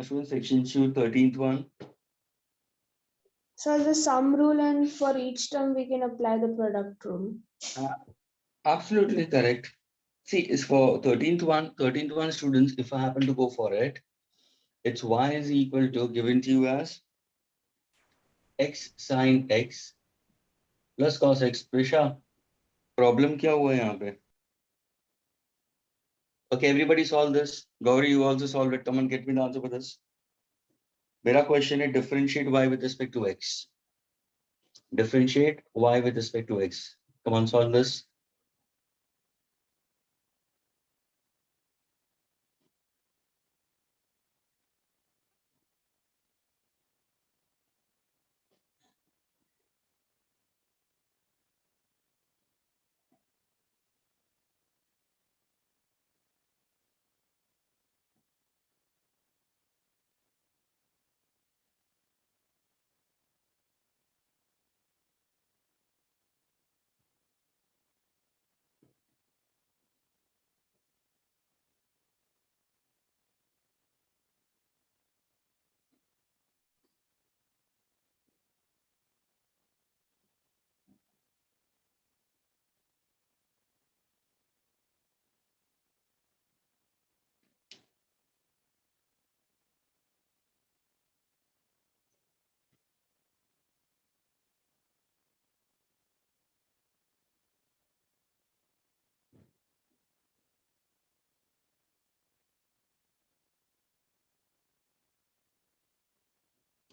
Ashwin, section 2, 13th one. So the sum rule, and for each term we can apply the product rule. Absolutely correct. See, it's for 13th one students, if I happen to go for it, it's y is equal to given to you as x sine x plus cos x. Prisha, problem क्या हुआ यहाँ पे? Okay, everybody solve this. Gauri, you also solve it. Come on, get me the answer for this. मेरा question है differentiate y with respect to x. Differentiate y with respect to x. Come on, solve this.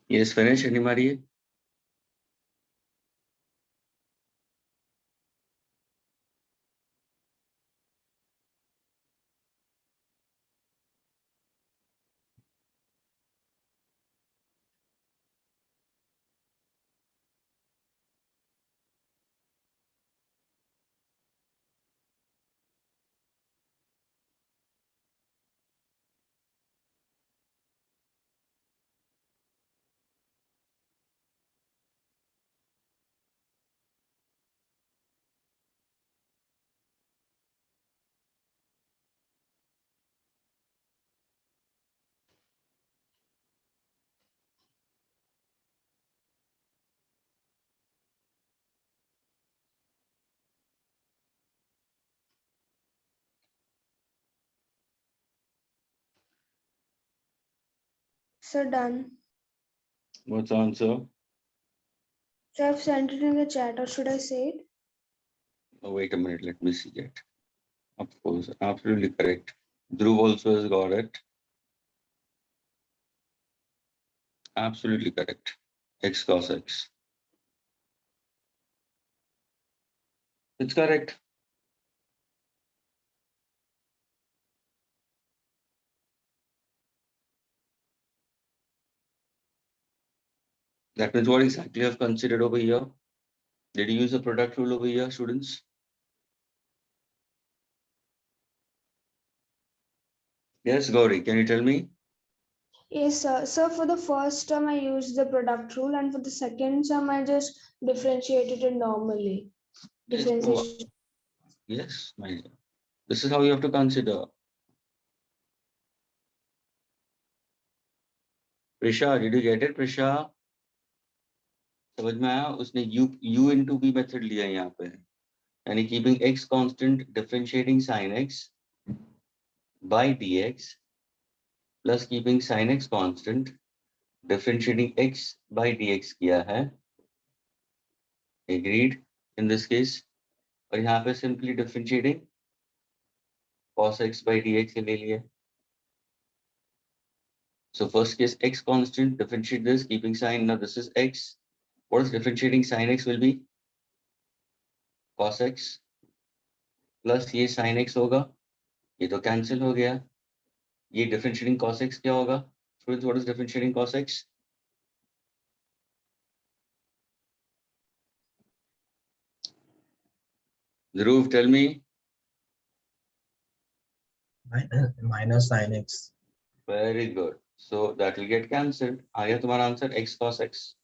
Yes, finish. Anybody? So done. What's the answer? So I've sent it in the chat, or should I say it? Oh, wait a minute. Let me see it. Of course, absolutely correct. Dhruv also has got it. Absolutely correct. X cos x. It's correct. That means what exactly I've considered over here? Did you use the product rule over here, students? Yes, Gauri, can you tell me? Yes, sir. So for the first term, I used the product rule, and for the second term, I just differentiated it normally. Yes, Differentiation. yes, my dear. This is how you have to consider. Prisha, did you get it, Prisha? समझ में आया? उसने u into v method लिया यहाँ पे. यानी keeping x constant, differentiating sin x by dx plus keeping sin x constant, differentiating x by dx किया है. Agreed in this case. और यहाँ पे simply differentiating cos x by dx ले लिए. So first case x constant, differentiate this, keeping sign. Now this is x. What is differentiating sin x will be? Cos x plus ये sin x होगा. ये तो cancel हो गया. ये differentiating cos x क्या होगा? Students, what is differentiating cos x? Dhruv, tell me. Minus sin x. Very good. So that will get cancelled. आ गया तुम्हारा answer x cos x.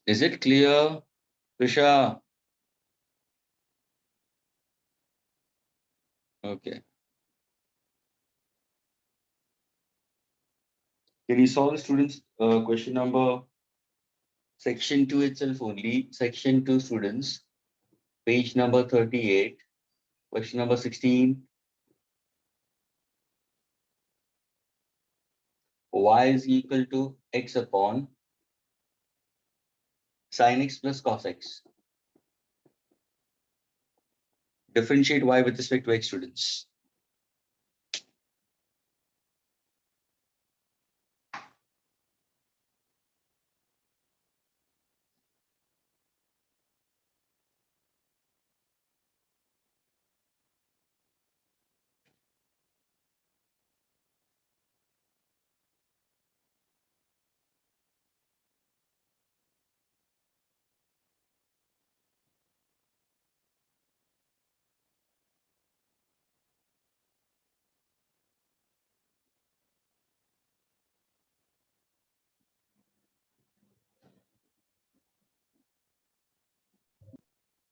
Is it clear, Prisha? Okay. Can you solve, students, question number section 2 itself only, section 2 students, page number 38, question number 16. Y is equal to x upon sin x plus cos x. Differentiate y with respect to x, students.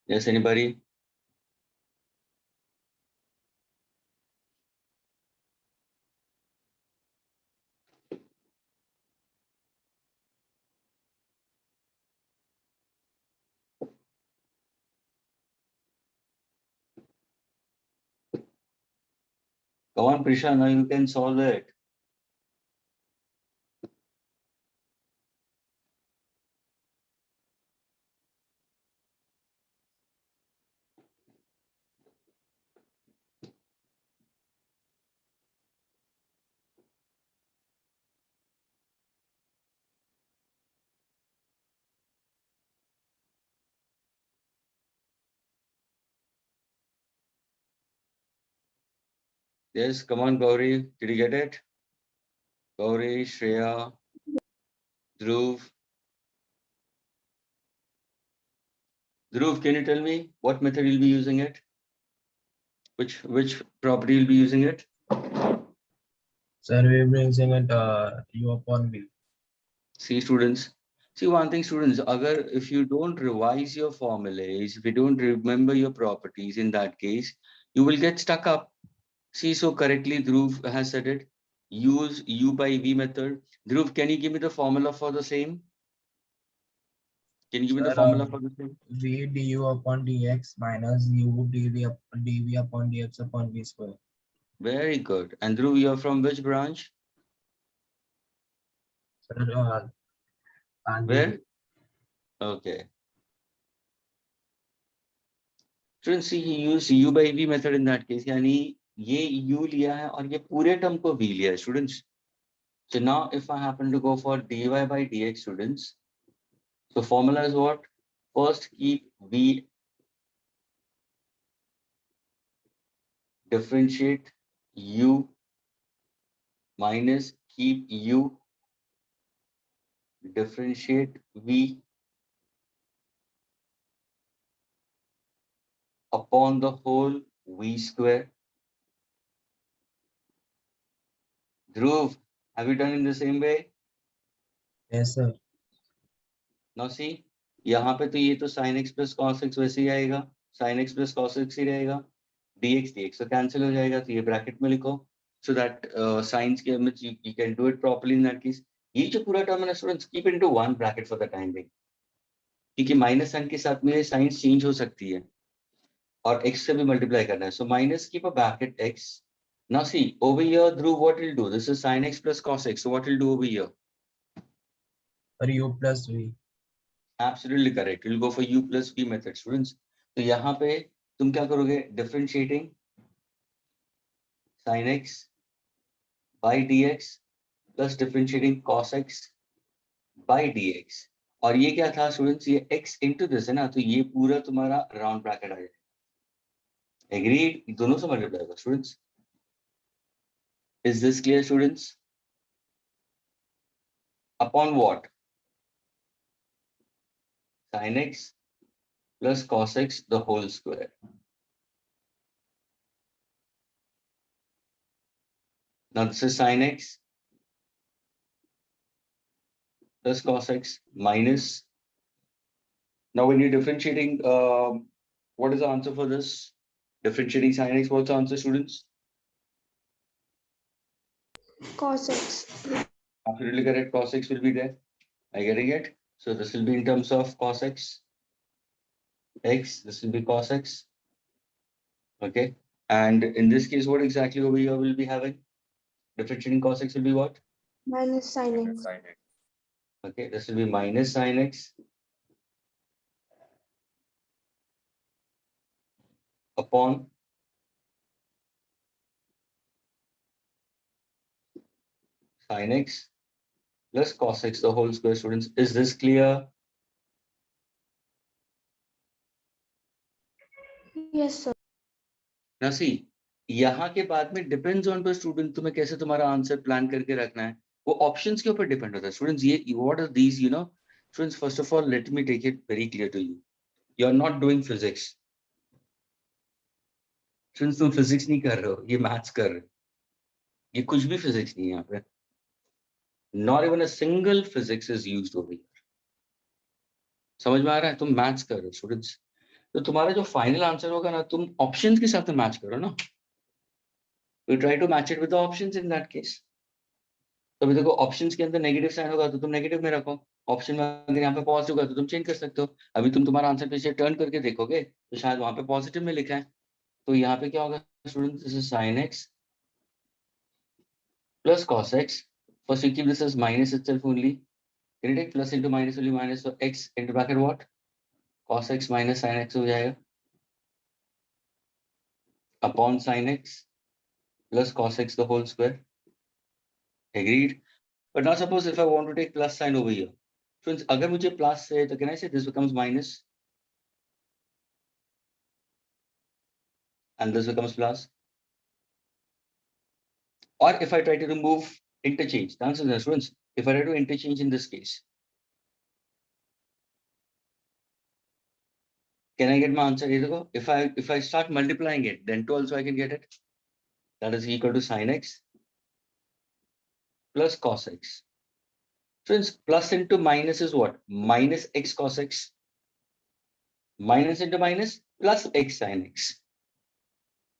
Yes, anybody? Come on, Prisha, now you can solve it. Yes, come on, Gauri. Did you get it? Gauri, Shreya, Dhruv. Dhruv, can you tell me what method you'll be using it? Which property you'll be using it? Sir, we will be using it U upon V. See, students. See, one thing, students, if you don't revise your formulas, if you don't remember your properties, in that case, you will get stuck up. See, so correctly, Dhruv has said it. Use U by V method. Dhruv, can you give me the formula for the same? Can you give me the Sir, formula for the same? V du upon dx minus U dv upon dx upon V square. Very good. And Dhruv, you're from which branch? Sir, Where? Okay. Students, see, he used U by V method in that case. यानी ये U लिया है और ये पूरे term को V लिया है, students. So now if I happen to go for dy by dx, students, so formula is what? First keep V, differentiate U minus keep U, differentiate V upon the whole V square. Dhruv, have you done in the same way? Yes, sir. Now see, यहाँ पे तो ये तो sin x plus cos x वैसे ही आएगा, sin x plus cos x ही रहेगा, dx तो cancel हो जाएगा, तो ये bracket में लिखो, so that signs के में you can do it properly in that case. ये जो पूरा term है ना students, keep it into one bracket for the time being, क्योंकि minus sign के साथ में signs change हो सकती है, और x से भी multiply करना है, so minus keep a bracket x. Now see, over here, Dhruv, what will do? This is sin x plus cos x, so what will do over here? For U plus V. Absolutely correct. You'll go for U plus V method, students. तो यहाँ पे तुम क्या करोगे? Differentiating sin x by dx plus differentiating cos x by dx. और ये क्या था, students? ये x into this है ना, तो ये पूरा तुम्हारा round bracket आ जाएगा. Agreed? दोनों से multiply होगा, students. Is this clear, students? Upon what? Sin x plus cos x the whole square. Now this is sin x plus cos x minus. Now when you're differentiating, what is the answer for this? Differentiating sin x, what's the answer, students? Cos x. Absolutely correct. Cos x will be there. Are you getting it? So this will be in terms of cos x. X, this will be cos x. Okay. And in this case, what exactly over here will be having? Differentiating cos x will be what? Minus sin x. Okay, this will be minus sin x upon sin x plus cos x the whole square. Students, is this clear? Yes, sir. Now see, यहाँ के बाद में depends on the student, तुम्हें कैसे तुम्हारा answer plan करके रखना है, वो ऑप्शंस के ऊपर डिपेंड होता है स्टूडेंट्स. ये what are these, you know students, first of all let me take it very clear to you. You are not doing physics. Students, तुम फिजिक्स नहीं कर रहे हो, ये मैथ्स कर रहे हो. ये कुछ भी फिजिक्स नहीं है यहाँ पे. Not even a single physics is used over here. समझ में आ रहा है? तुम मैथ्स कर रहे हो स्टूडेंट्स. तो तुम्हारा जो फाइनल आंसर होगा ना, तुम ऑप्शंस के साथ मैच करो ना. We try to match it with the options in that case. तो अभी देखो, ऑप्शंस के अंदर नेगेटिव साइन होगा तो तुम नेगेटिव में रखो. ऑप्शन में अगर यहाँ पे पॉजिटिव होगा तो तुम चेंज कर सकते हो. अभी तुम तुम्हारा आंसर पीछे टर्न करके देखोगे तो शायद वहां पे पॉजिटिव में लिखा है. तो यहाँ पे क्या होगा students? This is sin x plus cos x. First you keep this as minus itself only. Can you take plus into minus only minus? So x into bracket what? Cos x minus sin x हो जाएगा upon sin x plus cos x the whole square. Agreed? But now suppose if I want to take plus sign over here. Friends, अगर मुझे plus है तो can I say this becomes minus and this becomes plus? Or if I try to remove interchange, the answer is students, if I try to interchange in this case, can I get my answer? If I start multiplying it, then 2 also I can get it. That is equal to sin x plus cos x. Friends, plus into minus is what? Minus x cos x. Minus into minus plus x sin x.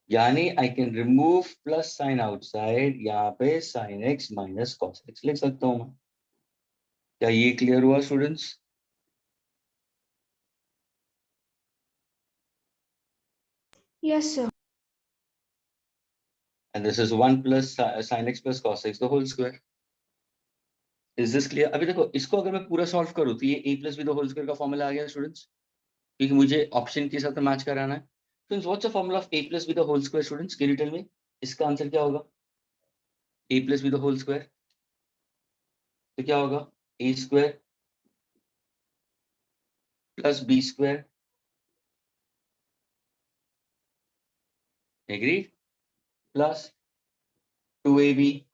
यानी I can remove plus sign outside. यहाँ पे sin x minus cos x लिख सकता हूँ मैं. क्या ये clear हुआ students? Yes, sir. And this is 1 plus sin x plus cos x the whole square. Is this clear? अभी देखो, इसको अगर मैं पूरा सॉल्व करूँ तो ये a plus b the whole square का फॉर्मूला आ गया स्टूडेंट्स, क्योंकि मुझे ऑप्शन के साथ मैच कराना है. Friends, what's the formula of a plus b the whole square students? Can you tell me? इसका आंसर क्या होगा? a plus b the whole square तो क्या होगा? a square plus b square. Agreed? Plus 2ab.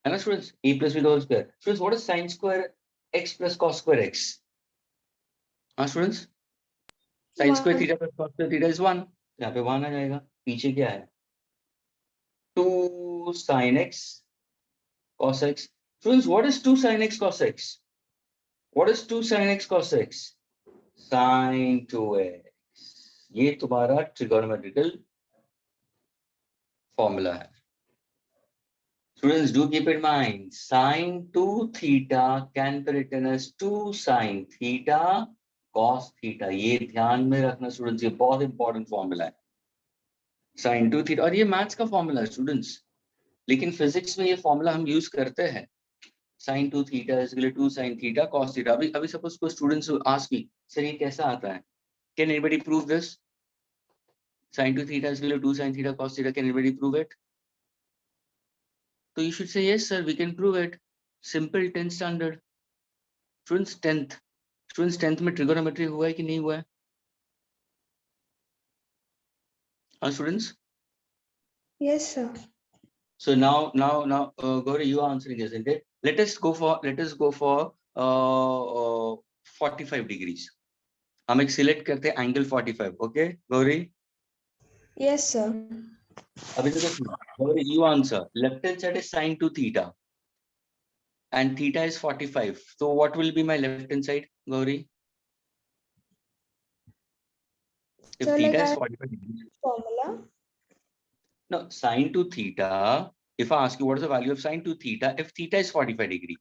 And students, a plus b the whole square. Students, what is sin square x plus cos square x? Students, sin square theta plus cos square theta is 1. यहाँ पे 1 आ जाएगा. पीछे क्या है? 2 sin x cos x. Students, what is 2 sin x cos x? What is 2 sin x cos x? Sin 2x. ये तुम्हारा trigonometrical formula है. Students, do keep in mind, sin 2 theta can be written as 2 sin theta cos theta. ये ध्यान में रखना students, ये बहुत important formula है. sin 2 theta, और ये मैथ्स का फॉर्मूला है स्टूडेंट्स, लेकिन फिजिक्स में ये फॉर्मूला हम यूज करते हैं. sin 2 theta is equal to 2 sin theta cos theta. अभी सपोज को स्टूडेंट्स आस्क मी, सर ये कैसा आता है? Can anybody prove this? Sin 2 theta is equal to 2 sin theta cos theta. Can anybody prove it? So you should say yes sir, we can prove it. Simple 10th standard. Students 10th में trigonometry हुआ है कि नहीं हुआ है? Students? Yes, sir. So now, Gauri, you are answering, isn't it? Let us go for 45 degrees. हम एक select करते हैं angle 45. Okay, Gauri? Yes, sir. अभी तो देखो, Gauri, you answer. Left hand side is sin 2 theta, and theta is 45. So what will be my left hand side, Gauri? If So, theta like is I 45 degrees. formula. No, sin 2 theta If I ask you what is the value of sine 2 theta if theta is 45 degree?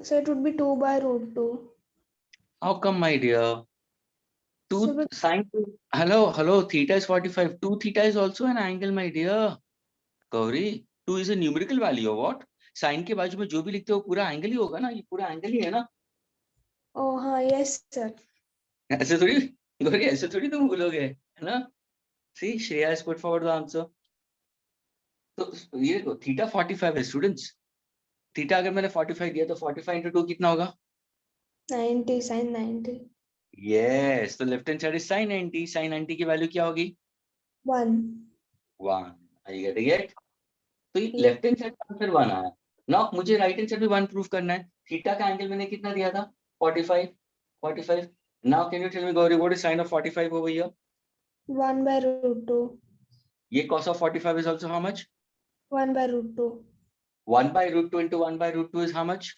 So it would be 2 by root 2. How come, my dear? So with Sine 2, hello, theta is 45. 2 theta is also an angle, my dear. Gauri, 2 is a numerical value or what? Sine के बाजू में जो भी लिखते हो पूरा angle ही होगा ना, ये पूरा एंगल ही है ना. oh हाँ yes sir. ऐसे थोड़ी गौरी, ऐसे थोड़ी तुम बोलोगे, है ना. See, Shreya has put forward the answer. तो ये देखो थीटा 45 है स्टूडेंट्स. थीटा अगर मैंने 45 दिया तो 45 into 2 कितना होगा? 90 sin 90. Yes, तो left hand side is sin 90. sin 90 की वैल्यू क्या होगी? 1. 1. Are you getting it? तो ये Yeah. Left hand side answer 1 आया ना. मुझे राइट हैंड साइड भी 1 प्रूव करना है. थीटा का एंगल मैंने कितना दिया था? 45. Now can you tell me, Gauri, what is sin of 45 over here? 1 by root 2. ये cos of 45 is also how much? 1 by root 2. 1 by root 2 into 1 by root 2 is how much?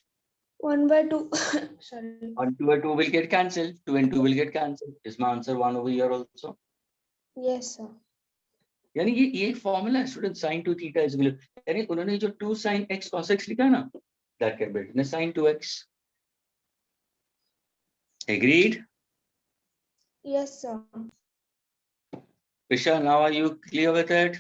1 by 2. Sorry. And 2 by 2 will get cancelled. 2 and 2 will get cancelled. Is my answer 1 over here also? Yes sir. यानी ये एक formula है student. sin 2 theta is equal, यानी उन्होंने जो 2 sin x cos x लिखा है ना, that can be written as sin 2x. Agreed? Yes sir. Prisha, now are you clear with it?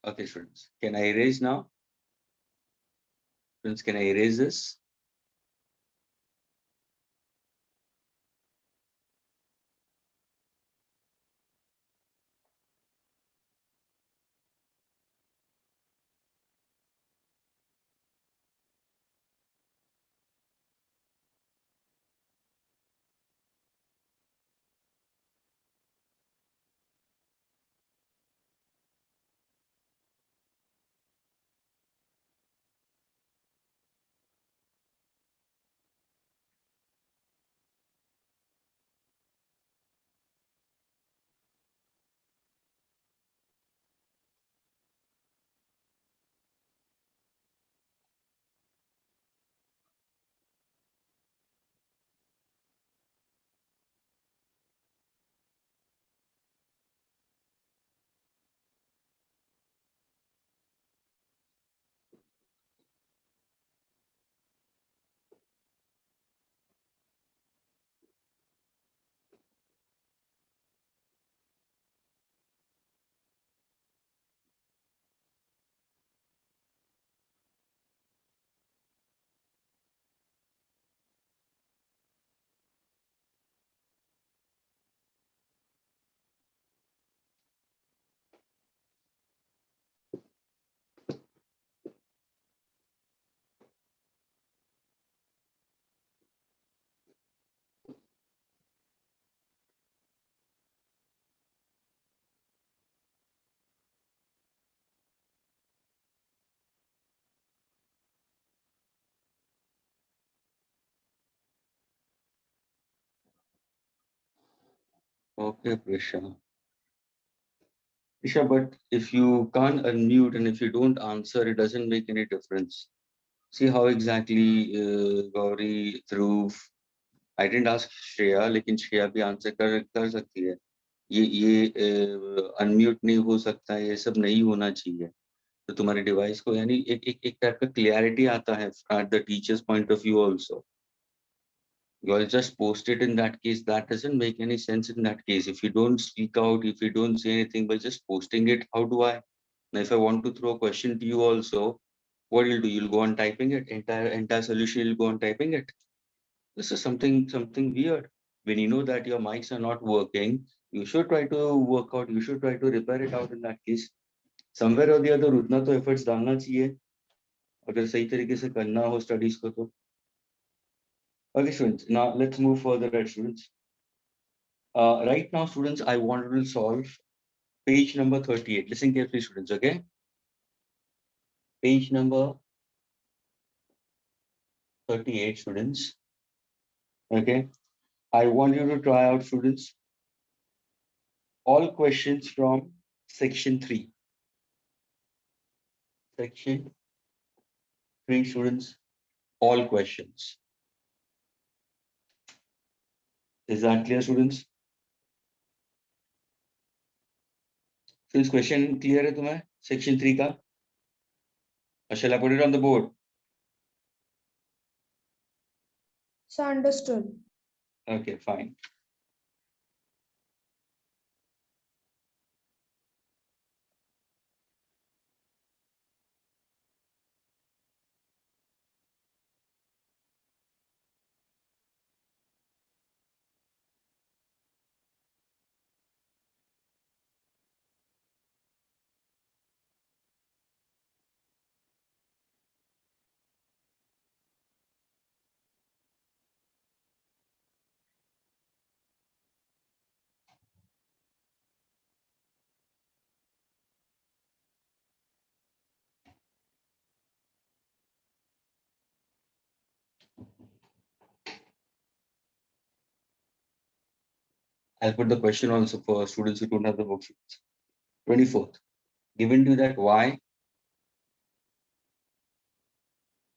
Okay, students, can I erase now? Students, can I erase this? Okay, Prisha. Prisha, but if you can't unmute and if you don't answer, it doesn't make any difference. See how exactly Gauri, Dhruv, I didn't ask Shreya, लेकिन श्रेया भी answer कर सकती है. ये unmute नहीं हो सकता है, ये सब नहीं होना चाहिए. तो तुम्हारे डिवाइस को यानी एक टाइप का क्लियरिटी आता है at the teacher's point of view also. You all just post it in that case. That doesn't make any sense in that case. If you don't speak out, if you don't say anything by just posting it, how do I? Now, if I want to throw a question to you also, what you'll do? You'll go on typing it. Entire solution. You'll go on typing it. This is something weird. When you know that your mics are not working, you should try to work out. You should try to repair it out in that case. Somewhere or the other, उतना तो efforts डालना चाहिए. अगर सही तरीके से करना हो studies को तो. Okay, students. Now let's move further, students. Right now, students, I want to solve page number 38. Listen carefully, students, okay? Page number 38, students. Okay? I want you to try out, students. all questions from section 3. Section 3 students, all questions. Is that clear students? Since question clear है तुम्हें section 3 का? Or shall I put it on the board? So understood. Okay, fine. I'll put the question also for students who don't have the worksheets. 24th, given to that y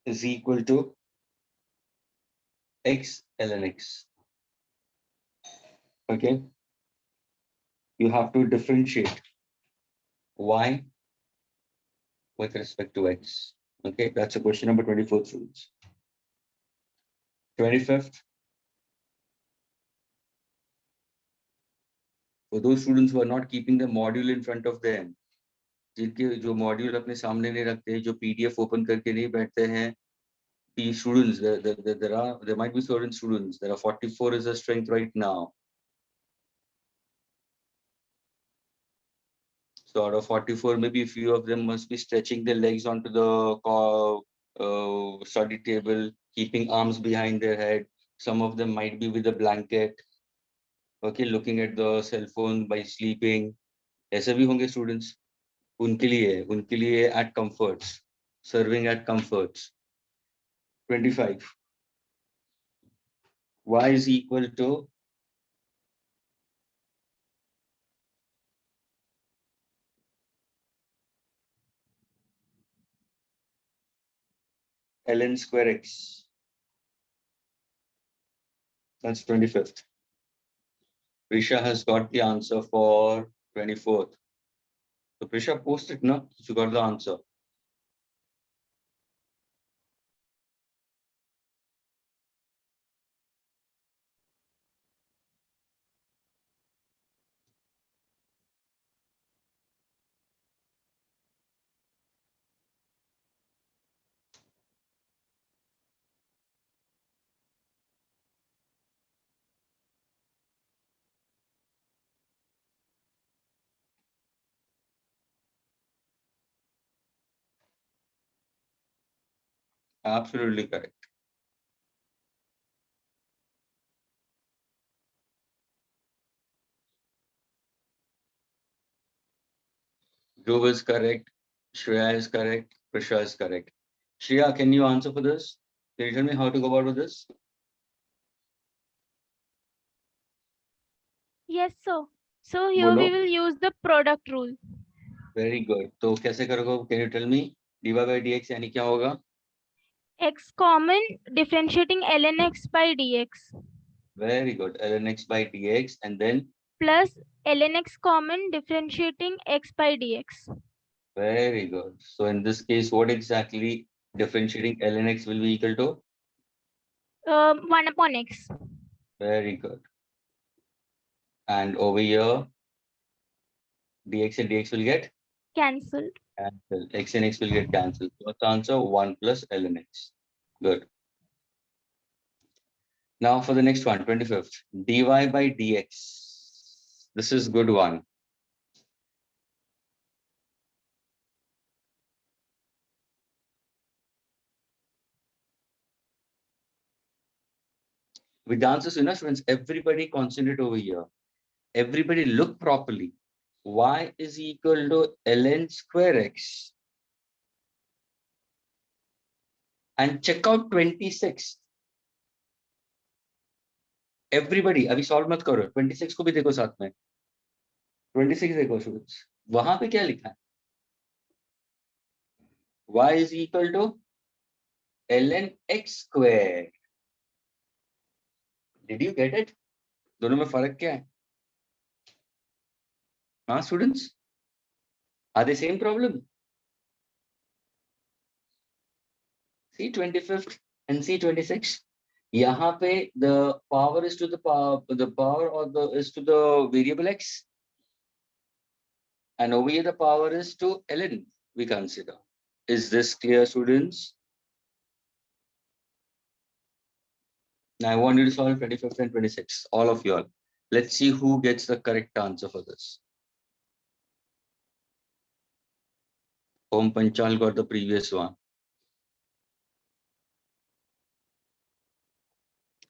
is equal to x ln x. Okay, you have to differentiate y with respect to x. Okay, that's a question number 24, students. 25th, for those students who are not keeping the module in front of them, जिनके जो module अपने सामने नहीं रखते, जो PDF open करके नहीं बैठते हैं, the students, there might be certain students, there are 44 is the strength right now. So out of 44, maybe a few of them must be stretching their legs onto the study table, keeping arms behind their head. Some of them might be with a blanket, okay, looking at the cell phone by sleeping. ऐसे भी होंगे students. उनके लिए at comforts, serving at comforts. 25. Y is equal to ln square x. That's 25th. Prisha has got the answer for 24th. So Prisha, post it now. You got the answer. Absolutely correct. Dhruv is correct. Shreya is correct. Prisha is correct. Shreya, can you answer for this? Can you tell me how to go about with this? Yes, sir. So here we Bolo. will use the product rule. Very good. तो कैसे करोगे? Can you tell me? dy by dx यानी क्या होगा? X common differentiating ln x by dx Very good. ln x by dx and then plus ln x common differentiating x by dx. very good. So in this case, what exactly differentiating ln x will be equal to? 1 upon x. Very good. And over here, dx and dx will get Cancelled. cancelled. X and x will get cancelled. So the answer 1 plus ln x. Good. Now for the next one, 25th. dy by dx. This is good one. With the answers, students, everybody concentrate over here. Everybody look properly. Y is equal to ln square x. And check out 26. Everybody, अभी solve मत करो. 26 को भी देखो साथ में. 26 देखो students, वहां पे क्या लिखा है? y is equal to ln x square. Did you get it? दोनों में फर्क क्या है? हाँ students, are they same problem? See 25th and see 26. यहाँ पे the power is to the power or the is to the variable x, and over here the power is to ln we consider. Is this clear, students? Now I want you to solve 25th and 26th, all of you all. Let's see who gets the correct answer for this. Om Panchal got the previous one.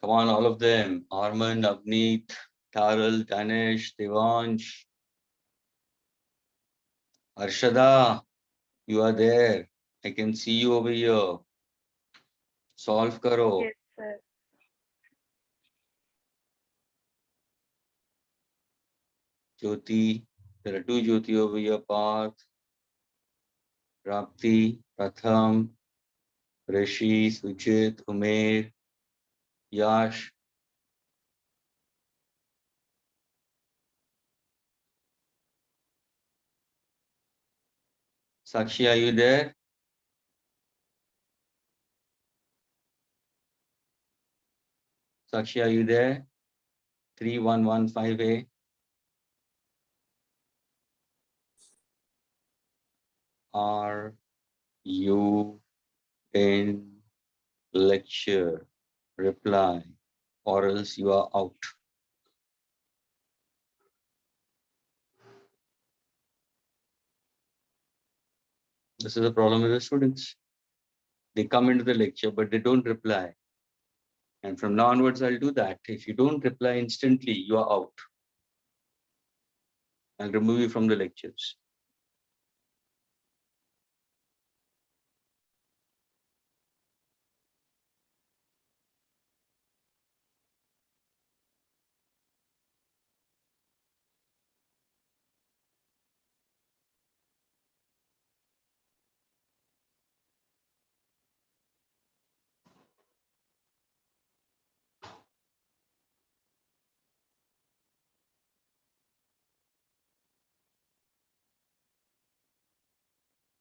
Come on, all of them. Arman, Avneet, Taral, Danish, Devansh, Arshada, you are there. I can see you over here. Solve karo. Yes, sir. Jyoti, there are two Jyoti over here. Parth, Rapti, Pratham, Rishi, Sujit, Umer, Yash. Sakshi, are you there? Sakshi, are you there? 3115A. Are you in lecture? Reply, or else you are out. This is the problem with the students. They come into the lecture, but they don't reply. And from now onwards, I'll do that. If you don't reply instantly, you are out. I'll remove you from the lectures.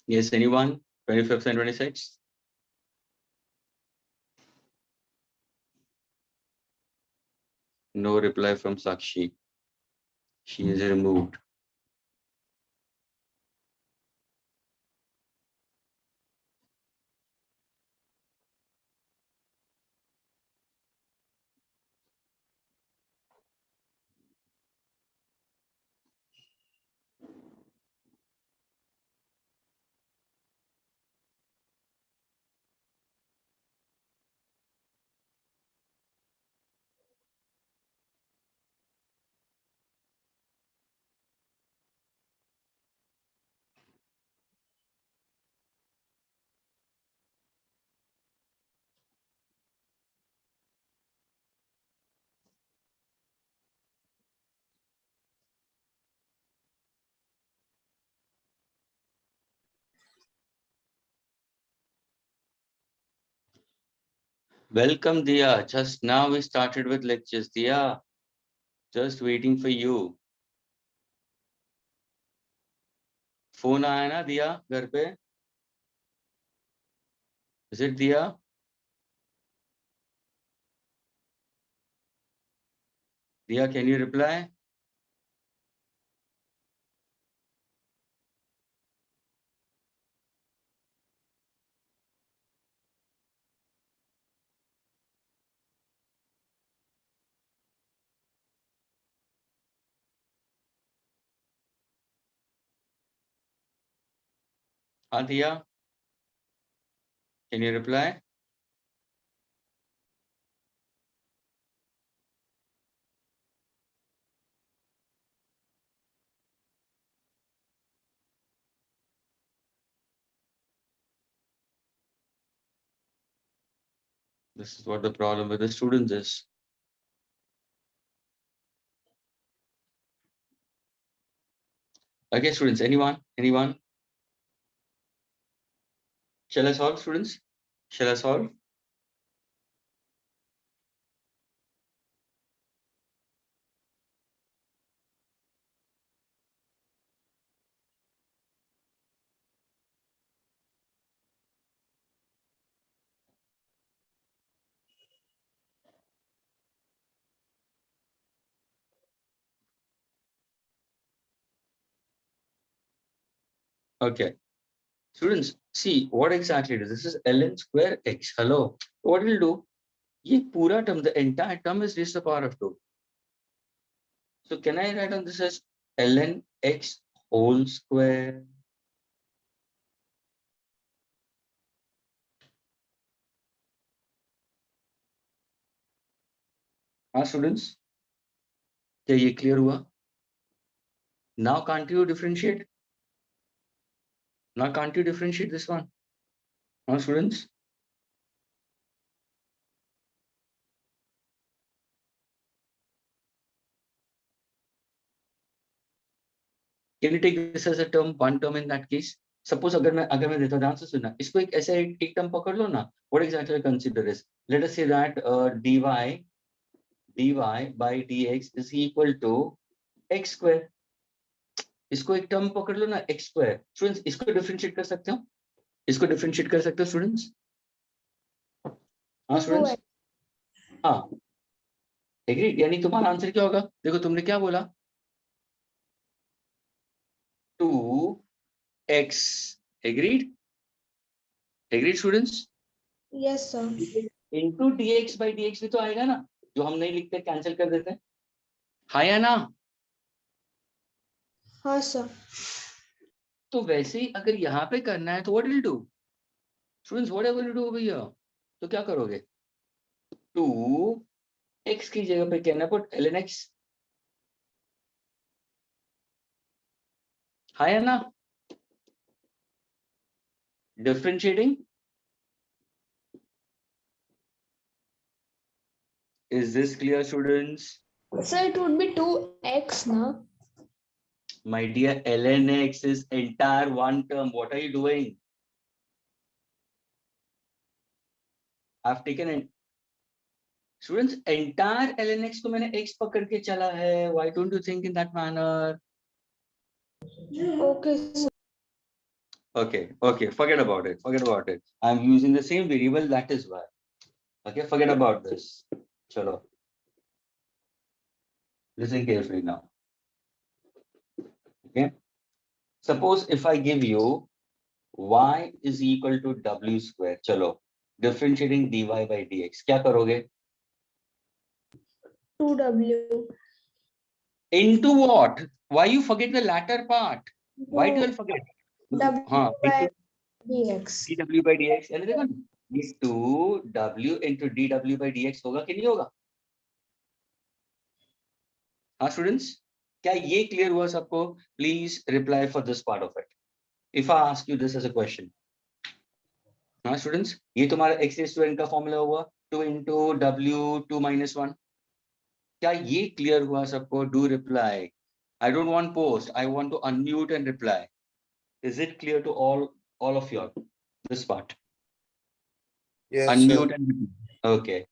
Yes, anyone? 25th and 26th? No reply from Sakshi. She is removed. Welcome, Dia. Just now we started with lectures. Dia, just waiting for you. Phone आया ना दिया घर पे? Is it Dia? Dia, can you reply? हाँ दिया, can you reply? This is what the problem with the students is. Okay, students, anyone? Shall I solve, students? Shall I solve? Okay. Students, see what exactly it is. This is ln square x. Hello. What will do? ये पूरा term, the entire term is raised to the power of 2. So can I write on this as ln x whole square? हाँ students, क्या ये clear हुआ? Now can't you differentiate? Now can't you differentiate this one? Huh, students? Can you take this as a term, one term in that case? Suppose अगर मैं देता हूँ, ध्यान से सुनना, इसको एक ऐसा एक term पकड़ लो ना. What exactly I consider is, let us say that dy by dx is equal to x square. इसको एक टर्म पकड़ लो ना, x square. स्टूडेंट्स, इसको डिफरेंशिएट कर सकते हो? इसको डिफरेंशिएट कर सकते हो स्टूडेंट्स? हाँ स्टूडेंट्स, हाँ एग्री. यानी तुम्हारा आंसर क्या होगा? देखो तुमने क्या बोला, 2x. Agreed? Agreed students? Yes, sir. Into dx by dx भी तो आएगा ना, जो हम नहीं लिखते, कैंसिल कर देते हैं. हाँ या ना? हाँ sir. तो वैसे ही अगर यहाँ पे करना है तो what will do students, what will do over here? तो क्या करोगे? 2x की जगह पे कहना पुट ln x. हाँ या ना? Differentiating. Is this clear, students? Sir, it would be 2x, na? My dear, ln x is entire one term. What are you doing? I've taken it. Students, entire ln x को मैंने x पकड़ के चला है. Why don't you think in that manner? Okay, sir. Okay. Forget about it. I'm using the same variable. That is why. Okay, forget about this. Chalo. Listen carefully now. Okay. Suppose if I give you y is equal to w square. चलो, differentiating dy by dx. क्या करोगे? 2w. Into what? Why you forget the latter part? Why do you forget? W हाँ, by into dx. dw by dx. यानी देखो ना, ये 2w into dw by dx होगा कि नहीं होगा? हाँ स्टूडेंट्स, क्या ये क्लियर हुआ सबको? Please reply for this part of it. If I ask you this as a question. हाँ स्टूडेंट्स, ये तुम्हारा x raised to n का फॉर्मूला हुआ 2 into w 2 minus 1. क्या ये क्लियर हुआ सबको? Do reply. I don't want post. I want to unmute and reply. Is it clear to all of you? This part. Yes, Unmute sir. and reply. Okay.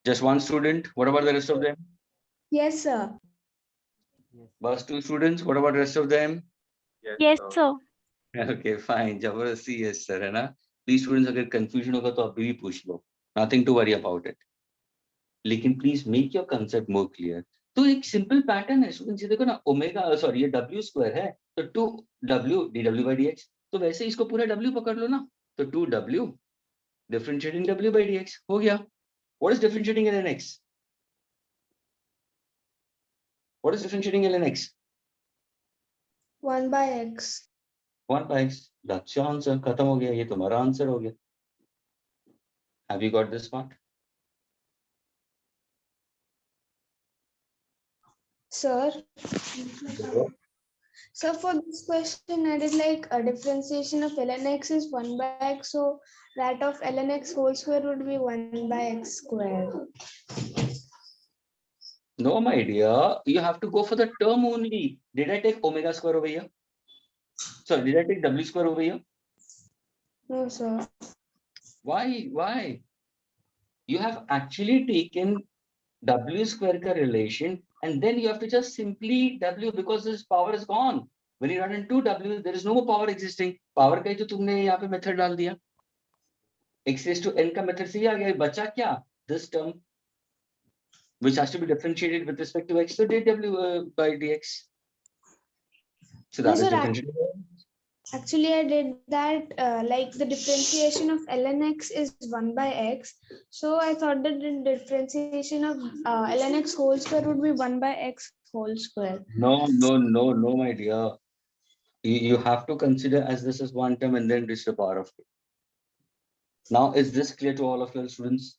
Just one student. What about the rest of them? Yes, sir. Bus 2 students. What about the rest of them? Yes, sir. Okay, fine. जबरदस्ती yes sir है ना. Please students, अगर confusion होगा तो अभी भी पूछ लो. Nothing to worry about it. लेकिन please make your concept more clear. तो एक सिंपल पैटर्न है स्टूडेंट्स, ये देखो ना, ओमेगा सॉरी ये w स्क्वायर है तो 2w dw by dx. तो वैसे इसको पूरा w पकड़ लो ना, तो 2w differentiating w by dx हो गया. What is differentiating ln x? What is differentiating ln x? 1 by x. 1 by x. That's your answer. खत्म हो गया, ये तुम्हारा आंसर हो गया. Have you got this part? Sir. So for this question, I did like a differentiation of ln x is 1 by x. So that of ln x whole square would be 1 by x square. No, my dear, you have to go for the term only. Did I take omega square over here? Sorry, did I take w square over here? No, sir. Why? Why? You have actually taken w square ka relation, and then you have to just simply w because this power is gone. When you run into w, there is no more power existing. Power का ही तो तुमने यहाँ पे method डाल दिया. X raised to n का method से ही आ गया. बचा क्या? This term, which has to be differentiated with respect to x, so dw by dx. So No, that is sir, differentiated. actually, I did that, like the differentiation of ln x is 1 by x. So I thought that the differentiation of ln x whole square would be 1 by x whole square. No, my dear. You have to consider as this is one term and then reach the power of 2. Now, is this clear to all of your students?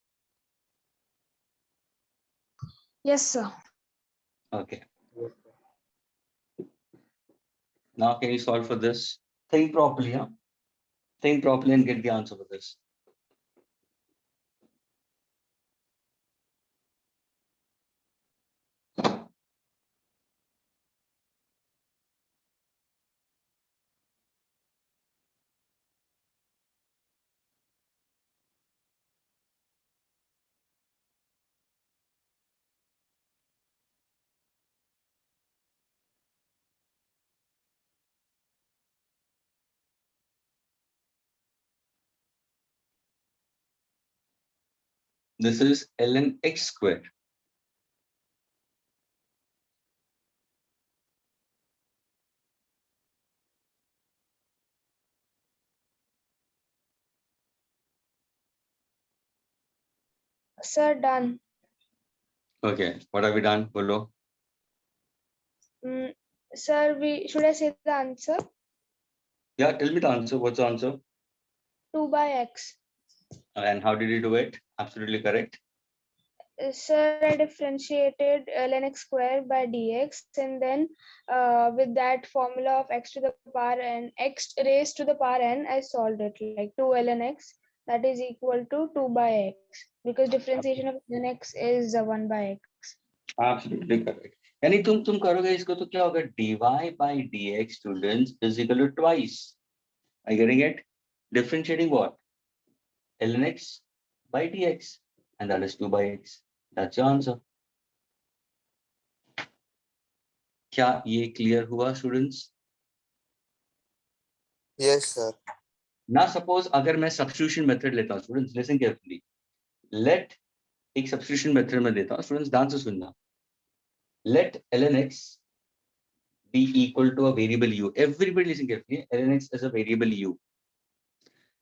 Yes, sir. Okay. Now, can you solve for this? Think properly, huh? Think properly and get the answer for this. This is ln x squared. Sir, done. Okay, what have we done? Bolo? Sir, should I say the answer? Yeah, tell me the answer. What's the answer? 2 by x. And how did you do it? Absolutely correct. Sir, I differentiated ln x square by dx, and then with that formula of x to the power n, x raised to the power n, I solved it like 2 ln x, that is equal to 2 by x, because differentiation of ln x is 1 by x. Absolutely correct. यानी तुम करोगे इसको तो क्या होगा? dy by dx students is equal to twice. Are you getting it? Differentiating what? ln x by dx, and that is 2 by x. That's your answer. क्या ये clear हुआ students? Yes, sir. Now suppose अगर मैं substitution method लेता हूँ, students listen carefully. Let एक substitution method में देता हूँ, students ध्यान से सुनना. Let ln x be equal to a variable u. Everybody listen carefully. ln x is a variable u.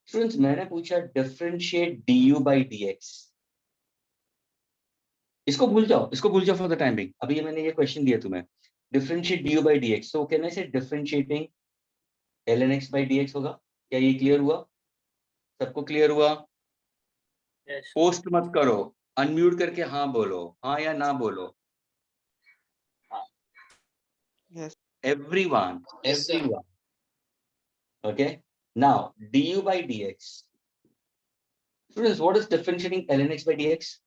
Students, मैंने पूछा differentiate du by dx. इसको भूल जाओ for the time being. अभी मैंने ये question दिया तुम्हें. Differentiate du by dx. So can I say differentiating ln x by dx होगा? क्या ये clear हुआ? सबको clear हुआ? Yes. Post मत करो. Unmute करके हाँ बोलो. हाँ या ना बोलो. Yes. Everyone. Yes, sir. Everyone. Okay. Now du by dx. Students, what is differentiating ln x by dx?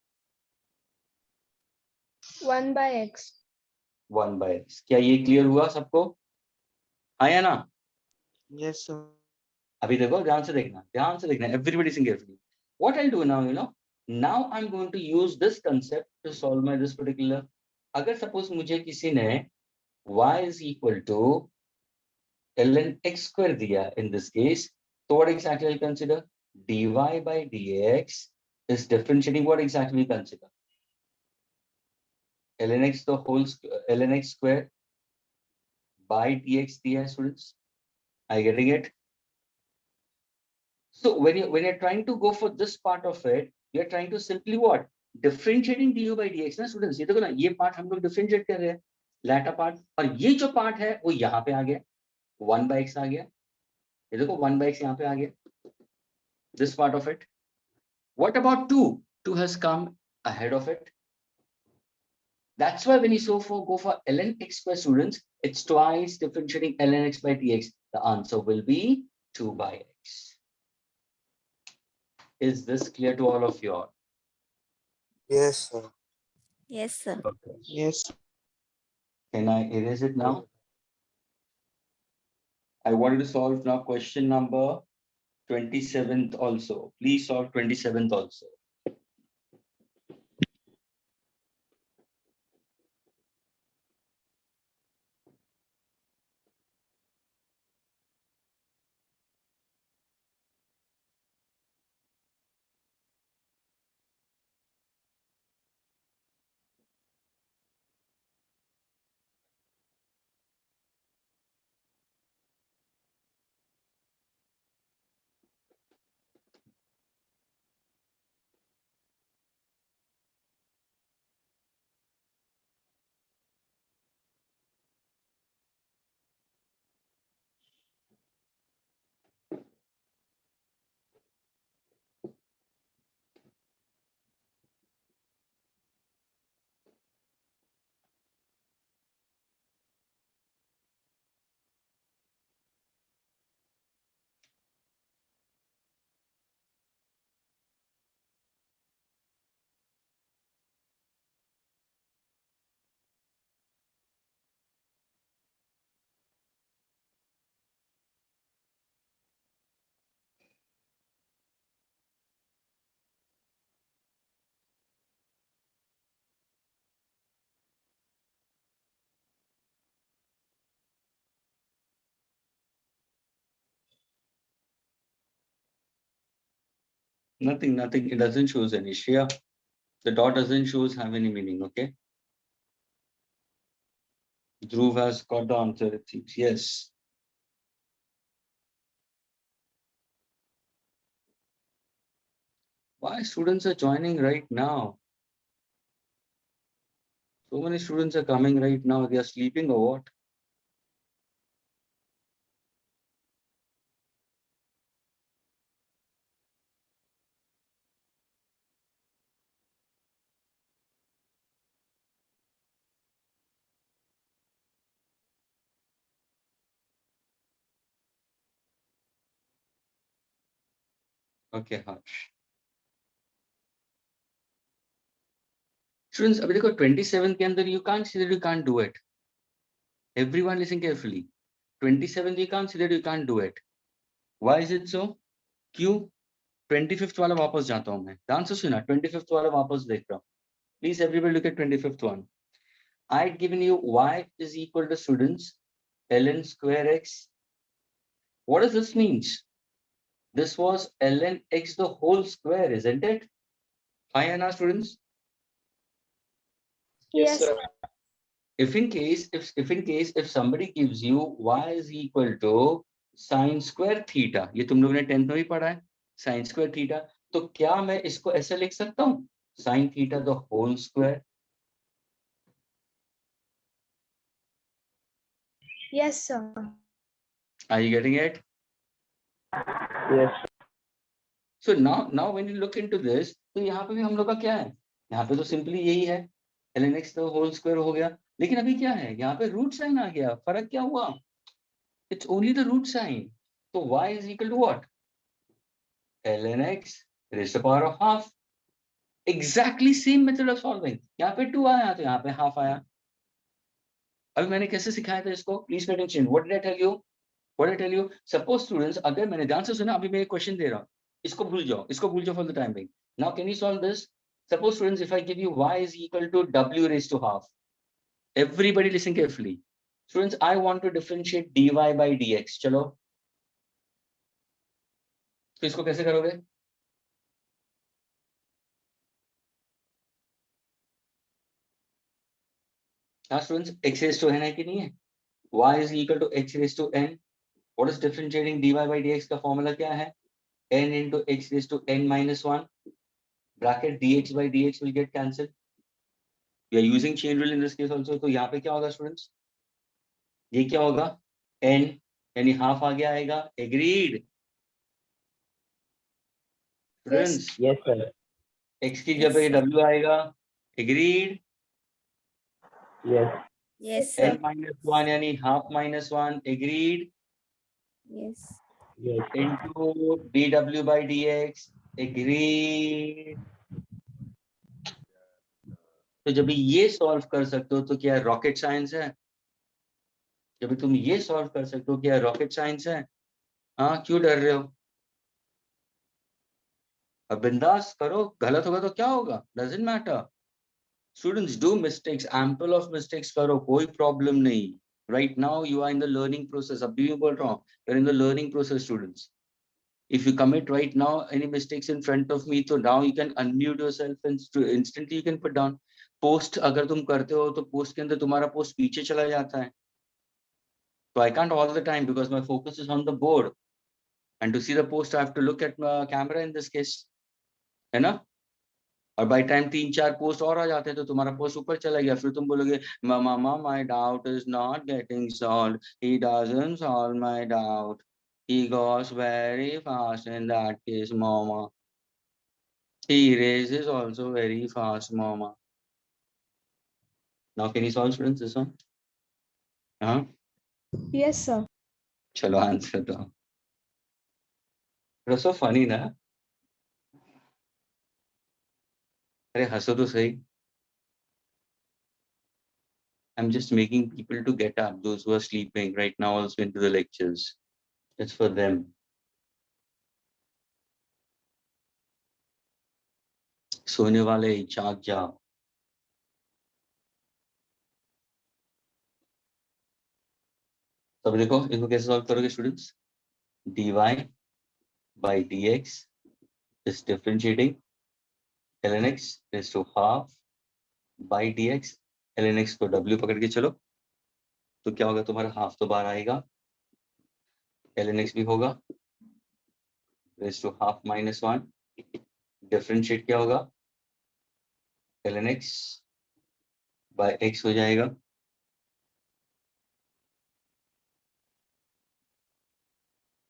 1 by x. 1 by x. क्या ये clear हुआ सबको? हाँ या ना? Yes, sir. अभी देखो ध्यान से देखना. Everybody listen carefully. What I'll do now, now I'm going to use this concept to solve this particular. अगर suppose मुझे किसी ने y is equal to ln x square दिया in this case, so what exactly I'll consider? dy by dx is differentiating what exactly we consider? ln x the whole ln x square by dx दिया है students. Are you getting it? So when you're trying to go for this part of it, you're trying to simply what? Differentiating du by dx ना students. ये देखो ना, ये part हम लोग differentiate कर रहे हैं, latter part, और ये जो part है वो यहाँ पे आ गया, 1 by x आ गया. ये देखो 1 by x यहाँ पे आ गया. This part of it. What about 2? 2 has come ahead of it. That's why when you go for ln x square students, it's twice differentiating ln x by dx. The answer will be 2 by x. Is this clear to all of you all? Yes, sir. Yes, sir. Okay. Yes. Can I erase it now? I wanted to solve now question number 27th also. Please solve 27th also. Nothing. It doesn't shows any. Shreya, the dot doesn't shows have any meaning, okay? Dhruv has got the answer, it seems. Yes. Why students are joining right now? So many students are coming right now. They are sleeping or what? Okay, Harsh. Students, अभी देखो 27 के अंदर you can't see that you can't do it. Everyone listen carefully. 27 you can't see that you can't do it. Why is it so? क्यों? 25th वाला वापस जाता हूँ मैं. ध्यान से सुना. 25th वाला वापस देख रहा हूँ. Please everybody look at 25th one. I had given you y is equal to students ln square x. What does this means? This was ln x the whole square, isn't it? Hi, Anna, students. Yes, sir. If in case if somebody gives you y is equal to sin square theta, ये तुम लोगों ने 10th में भी पढ़ा है, sin square theta, तो क्या मैं इसको ऐसे लिख सकता हूँ? Sin theta the whole square. Yes, sir. Are you getting it? Yes. So now when you look into this, तो यहाँ पे भी हम लोग का क्या है? यहाँ पे तो सिंपली यही है, ln x the whole square हो गया. लेकिन अभी क्या है? यहाँ पे रूट साइन आ गया. फर्क क्या हुआ? It's only the root sign. So y is equal to what? ln x raised to the power of half. Exactly same method of solving. यहाँ पे 2 आया तो यहाँ पे half आया. अभी मैंने कैसे सिखाया था इसको? Please pay attention. What did I tell you? What did I tell you? Suppose students, अगर मैंने ध्यान से सुना, अभी मैं एक क्वेश्चन दे रहा हूँ. इसको भूल जाओ for the time being. Now can you solve this? Suppose students, if I give you y is equal to w raised to half. Everybody listen carefully. Students, I want to differentiate dy by dx. चलो. तो इसको कैसे करोगे? हाँ students, x raised to n है कि नहीं है? y is equal to x raised to n. What is differentiating dy by dx का formula क्या है? n into x raised to n minus 1. Bracket dx by dx will get cancelled. We are using chain rule in this case also. तो यहाँ पे क्या होगा students? ये क्या होगा? n यानी half आगे आएगा. Agreed. Students. Yes, sir. x की जगह पे w आएगा. Agreed. Yes. Yes, sir. n minus 1 यानी half minus 1. Agreed. Yes. Yes. Into dw by dx. Agreed. तो जब ये सॉल्व कर सकते हो तो क्या रॉकेट साइंस है? जब तुम ये सॉल्व कर सकते हो क्या रॉकेट साइंस है? हाँ, क्यों डर रहे हो? अब बिंदास करो, गलत होगा तो क्या होगा, doesn't matter. Students do mistakes, ample of mistakes करो, कोई प्रॉब्लम नहीं। Right now you are in the learning process, अभी भी बोल रहा हूँ, you are in the learning process students. If you commit right now any mistakes in front of me, तो now you can unmute yourself and instantly you can put down. Post अगर तुम करते हो तो post के अंदर तुम्हारा post पीछे चला जाता है। So I can't all the time because my focus is on the board, and to see the post I have to look at my camera in this case, है ना? और by time 3-4 post और आ जाते हैं तो तुम्हारा post ऊपर चला गया, फिर तुम बोलोगे मामा my doubt is not getting solved, he doesn't solve my doubt, he goes very fast in that case, mama. He erases also very fast, mama. Now can you solve, students, this one? हाँ, Yes, sir. चलो answer दो। It was so funny ना? अरे हंसो तो सही। I'm just making people to get up, those who are sleeping right now also into the lectures. It's for them. सोने वाले जाग जाओ। तब देखो इसको कैसे सॉल्व करोगे students? dy by dx is differentiating ln x raised to half by dx, ln x को w पकड़ के चलो तो क्या होगा, तुम्हारा हाफ तो बाहर आएगा, ln x भी होगा raised to half minus 1, differentiate क्या होगा, ln x by x हो जाएगा।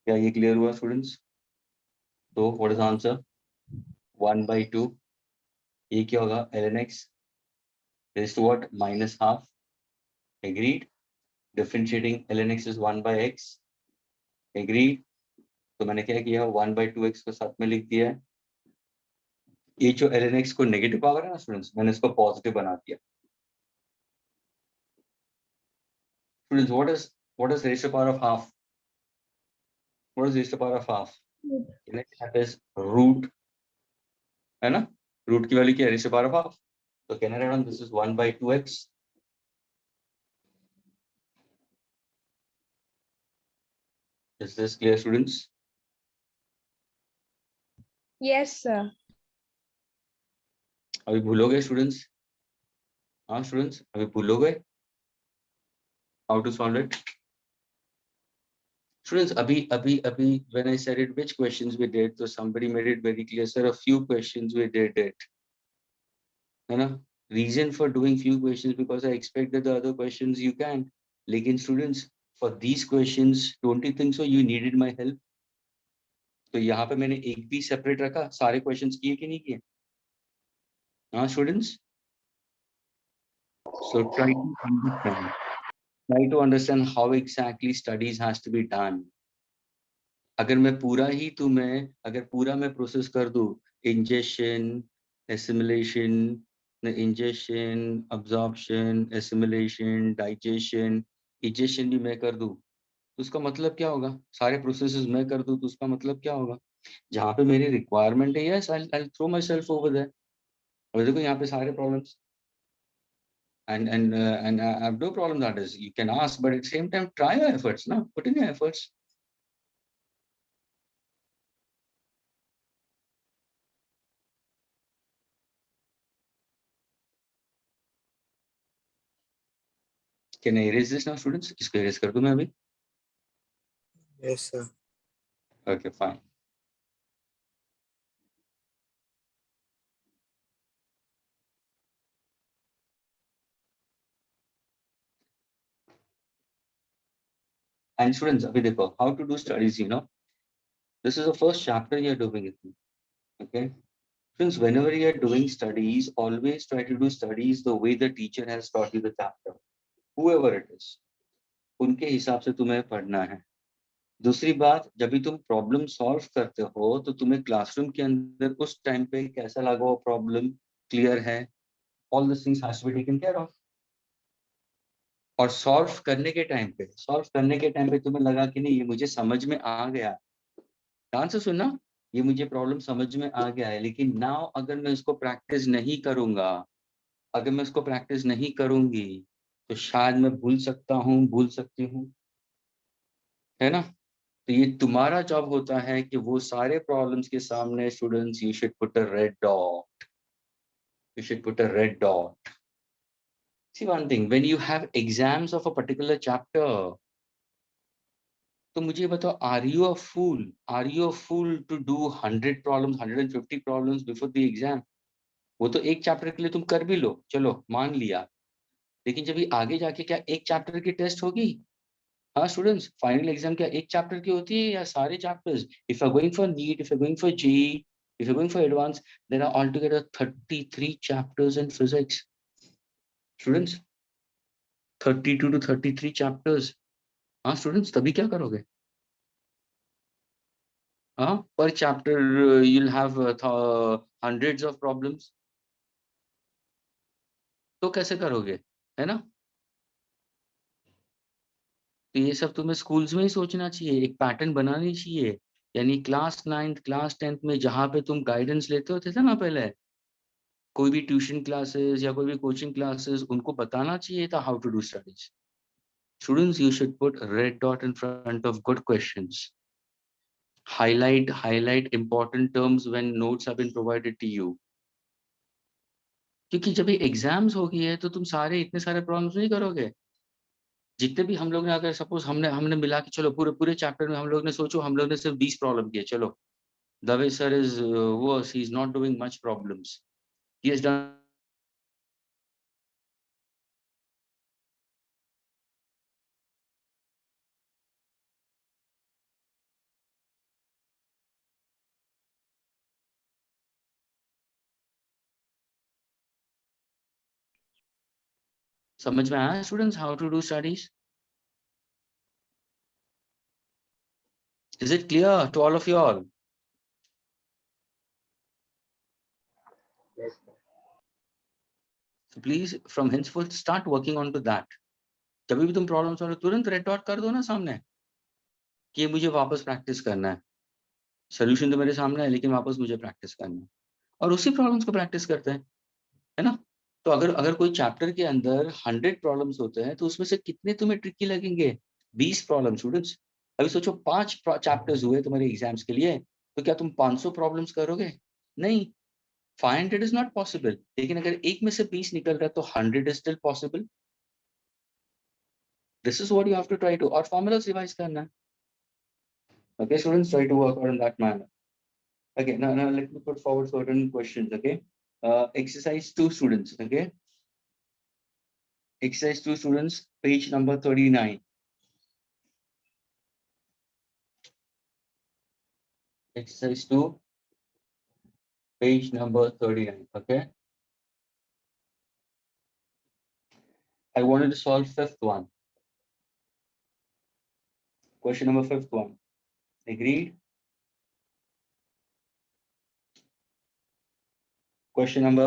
क्या ये क्लियर हुआ स्टूडेंट्स? तो व्हाट इज आंसर? 1/2। ये क्या होगा, ln x raised to what, minus half, agreed। Differentiating ln x is 1/x, agreed। तो मैंने क्या किया, 1/2x को साथ में लिख दिया है। ये जो ln x को नेगेटिव पावर है ना स्टूडेंट्स, मैंने इसको पॉजिटिव बना दिया। Students what is raised to power of half? What is raised to power of half? That is root, है ना? रूट की वैल्यू क्या है, raised to power of half। तो can I write down this is 1/2x? Is this clear students? Yes, sir. अभी भूलोगे students? हाँ students, अभी भूलोगे how to solve it? Students, अभी when I said it, which questions we did, so somebody made it very clear, sir, a few questions we did it, है ना? Reason for doing few questions because I expect that the other questions you can. लेकिन students, for these questions, don't you think so you needed my help? तो यहाँ पे मैंने एक भी separate रखा, सारे questions किए कि नहीं किए? हाँ students? So try to understand how exactly studies has to be done. अगर मैं पूरा मैं प्रोसेस कर दूं, injection, assimilation, injection, absorption, assimilation, digestion, ejection भी मैं कर दूं, तो उसका मतलब क्या होगा? सारे प्रोसेसेस मैं कर दूं तो उसका मतलब क्या होगा? जहाँ पे मेरी रिक्वायरमेंट है, yes I will throw myself over there. और देखो यहाँ पे सारे problems and I have no problem that is you can ask, but at the same time try your efforts, na, put in your efforts. Can I erase this now students? इसको erase कर दूं मैं अभी? Yes, sir. Okay, fine. And students, abhi dekho, how to do studies, you know. This is the first chapter you are doing it. Okay. Students, whenever you are doing studies, always try to do studies the way the teacher has taught you the chapter. Whoever it is. उनके हिसाब से तुम्हें पढ़ना है। दूसरी बात, जब भी तुम प्रॉब्लम सॉल्व करते हो तो तुम्हें क्लासरूम के अंदर उस टाइम पे कैसा लगा वो प्रॉब्लम, क्लियर है? all these things has to be taken care of. और सॉल्व करने के टाइम पे तुम्हें लगा कि नहीं ये मुझे समझ में आ गया, ध्यान से सुनना, ये मुझे प्रॉब्लम समझ में आ गया है, लेकिन नाउ अगर मैं इसको प्रैक्टिस नहीं करूंगा, अगर मैं इसको प्रैक्टिस नहीं करूंगी तो शायद मैं भूल सकता हूँ, भूल सकती हूँ, है ना। तो ये तुम्हारा जॉब होता है कि वो सारे प्रॉब्लम्स के सामने students you should put a red dot, you should put a red dot. See one thing, when you have exams of a particular chapter, तो मुझे बताओ, are you a fool? Are you a fool to do 100 problems, 150 problems before the exam? वो तो एक chapter के लिए तुम कर भी लो, चलो मान लिया, लेकिन जब ये आगे जाके क्या एक चैप्टर की टेस्ट होगी? हाँ स्टूडेंट्स, फाइनल एग्जाम क्या एक चैप्टर की होती है या सारे chapters? If you are going for NEET, if you are going for JEE, if you are going for advance, there are all together 33 chapters in physics students, 32 to 33 chapters. हाँ students, तभी क्या करोगे? हाँ, पर chapter you'll have hundreds of problems, तो कैसे करोगे, है ना। तो ये सब तुम्हें स्कूल्स में ही सोचना चाहिए, एक पैटर्न बनानी चाहिए, यानी क्लास 9th क्लास 10th में जहाँ पे तुम गाइडेंस लेते होते थे ना पहले, कोई भी ट्यूशन क्लासेस या कोई भी कोचिंग क्लासेस, उनको बताना चाहिए था how to do studies. Students, you should put red dot in front of good questions, highlight important terms when notes have been provided to you, क्योंकि जब ये एग्जाम्स होगी है तो तुम सारे इतने सारे प्रॉब्लम्स नहीं करोगे। जितने भी हम लोग ने, अगर सपोज हमने हमने मिला के चलो पूरे पूरे चैप्टर में हम लोग ने, सोचो हम लोग ने सिर्फ 20 प्रॉब्लम किए, चलो Dave sir is worse, he is not doing much problems, he has done. समझ में आया students how to do studies? Is it clear to all of you all? Yes. So please from henceforth start working on to that. जब भी तुम problem solve तुरंत red dot कर दो ना सामने कि मुझे वापस प्रैक्टिस करना है, सोल्यूशन तो मेरे सामने है लेकिन वापस मुझे प्रैक्टिस करना है, और उसी प्रॉब्लम्स को प्रैक्टिस करते हैं, है ना। तो अगर अगर कोई चैप्टर के अंदर 100 प्रॉब्लम्स होते हैं तो उसमें से कितने तुम्हें ट्रिकी लगेंगे? 20 प्रॉब्लम स्टूडेंट्स। अभी सोचो 5 चैप्टर्स हुए तुम्हारे एग्जाम्स के लिए, तो क्या तुम 500 प्रॉब्लम्स करोगे? नहीं, 500 इज नॉट पॉसिबल, लेकिन अगर एक में से 20 निकल रहा है तो 100 is still possible. This is what you have to try to, और फॉर्मूलास रिवाइज करना है। Okay, students, try to work out in that manner. Okay, now let me put forward certain questions. Okay, exercise 2 students. Okay, exercise 2 students, page number 39. Exercise 2, page number 39. Okay, I wanted to solve fifth one. Question number fifth one. Agreed? Question number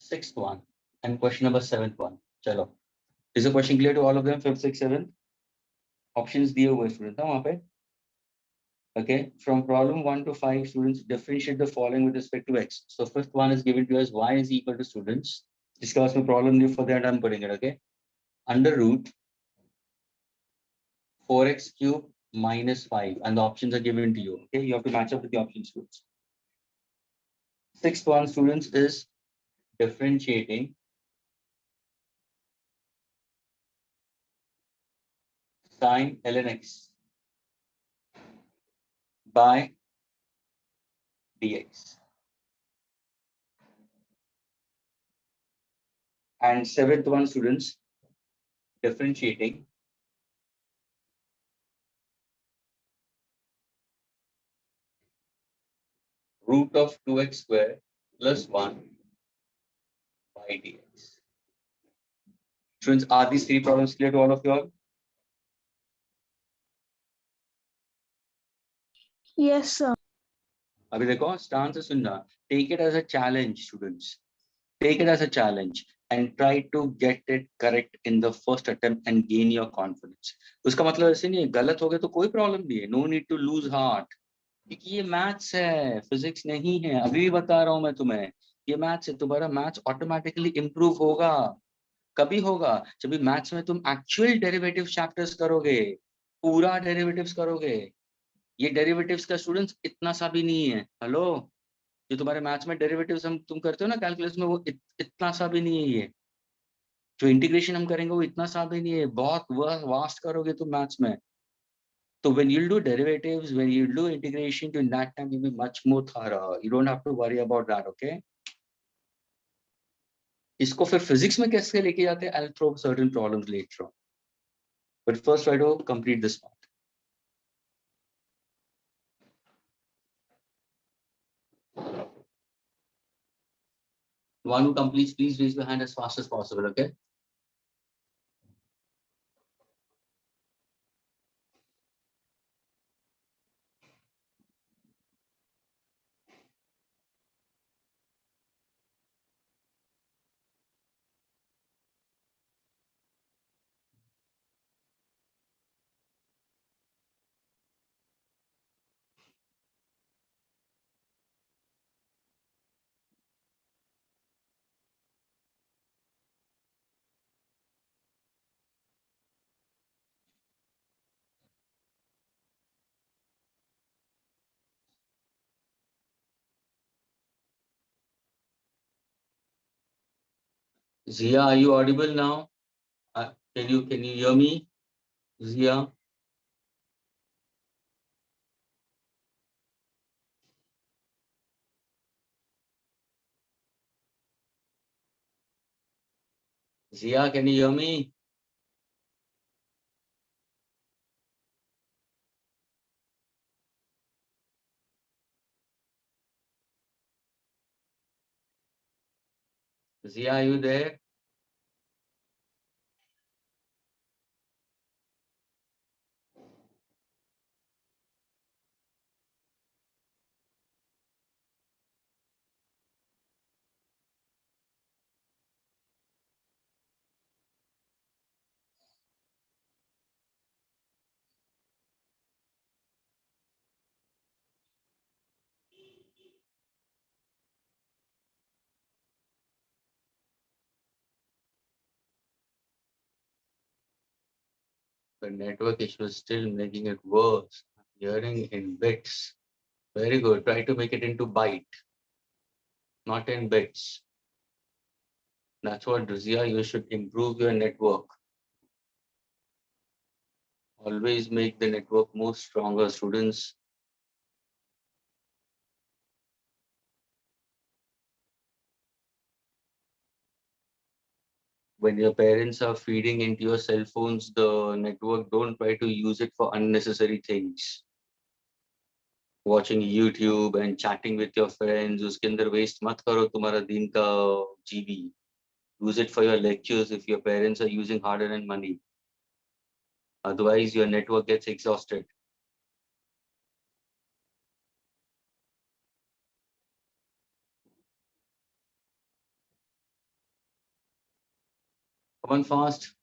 sixth one and question number seventh one. Chalo. Is the question clear to all of them? 5th, 6th, 7th? Options दिए हुए students हैं वहाँ पे. Okay, from problem 1 to 5, students differentiate the following with respect to x. So fifth one is given to us, y is equal to students. जिसके पास में problem नहीं, for that I'm putting it. Okay, under root 4x cube minus 5, and the options are given to you. Okay, you have to match up with the options, students. Sixth one, students, is differentiating sine ln x by dx. And seventh one, students, differentiating root of 2x square plus 1 by dx. Students, are these three problems clear to all of you all? Yes, sir. अभी देखो, stance से सुनना, take it as a challenge, students. Take it as a challenge and try to get it correct in the first attempt and gain your confidence. उसका मतलब ऐसे नहीं है गलत हो गया तो कोई प्रॉब्लम नहीं है, no need to lose heart, क्योंकि ये मैथ्स है, फिजिक्स नहीं है। अभी भी बता रहा हूं मैं तुम्हें, ये मैथ्स है, तुम्हारा मैथ्स ऑटोमेटिकली इंप्रूव होगा। कभी होगा जब मैथ्स में तुम एक्चुअल डेरिवेटिव चैप्टर्स करोगे, पूरा डेरिवेटिव्स करोगे। ये डेरिवेटिव्स का स्टूडेंट्स इतना सा भी नहीं है। हेलो, जो तुम्हारे मैथ्स में डेरिवेटिव्स हम तुम करते हो ना कैलकुलस में, वो इतना सा भी नहीं है। ये जो इंटीग्रेशन हम करेंगे वो इतना सा भी नहीं है, बहुत वास्ट करोगे तुम मैथ्स में। So when you do derivatives, when you do integration, in that time you'll be much more thorough. You don't have to worry about that, okay? इसको फिर physics में कैसे लेके जाते हैं? I'll throw certain problems later on. But first try to complete this part. One who completes, please raise your hand as fast as possible, okay? Zia, are you audible now? Can you hear me, Zia? Zia, can you hear me? Zia, are you there? The network issue is still making it worse. I'm hearing in bits. Very good. Try to make it into byte, not in bits. That's what, Rizia, you should improve your network. Always make the network more stronger, students. When your parents are feeding into your cell phones the network, don't try to use it for unnecessary things. Watching YouTube and chatting with your friends, उसके अंदर waste मत करो तुम्हारा दिन का GB. Use it for your lectures if your parents are using hard-earned money. Otherwise, your network gets exhausted. Come on fast.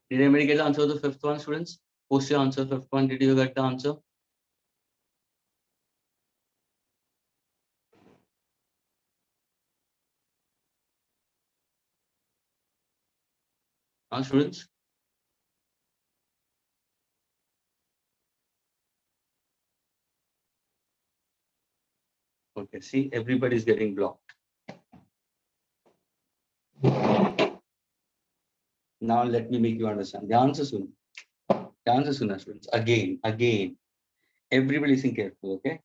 Did anybody get the answer to the fifth one, students? Post your answer, fifth one. Did you get the answer? Students? Okay, see, everybody's getting blocked. Now let me make you understand. The answer soon. The answer soon, students. Again. Everybody listen carefully, okay?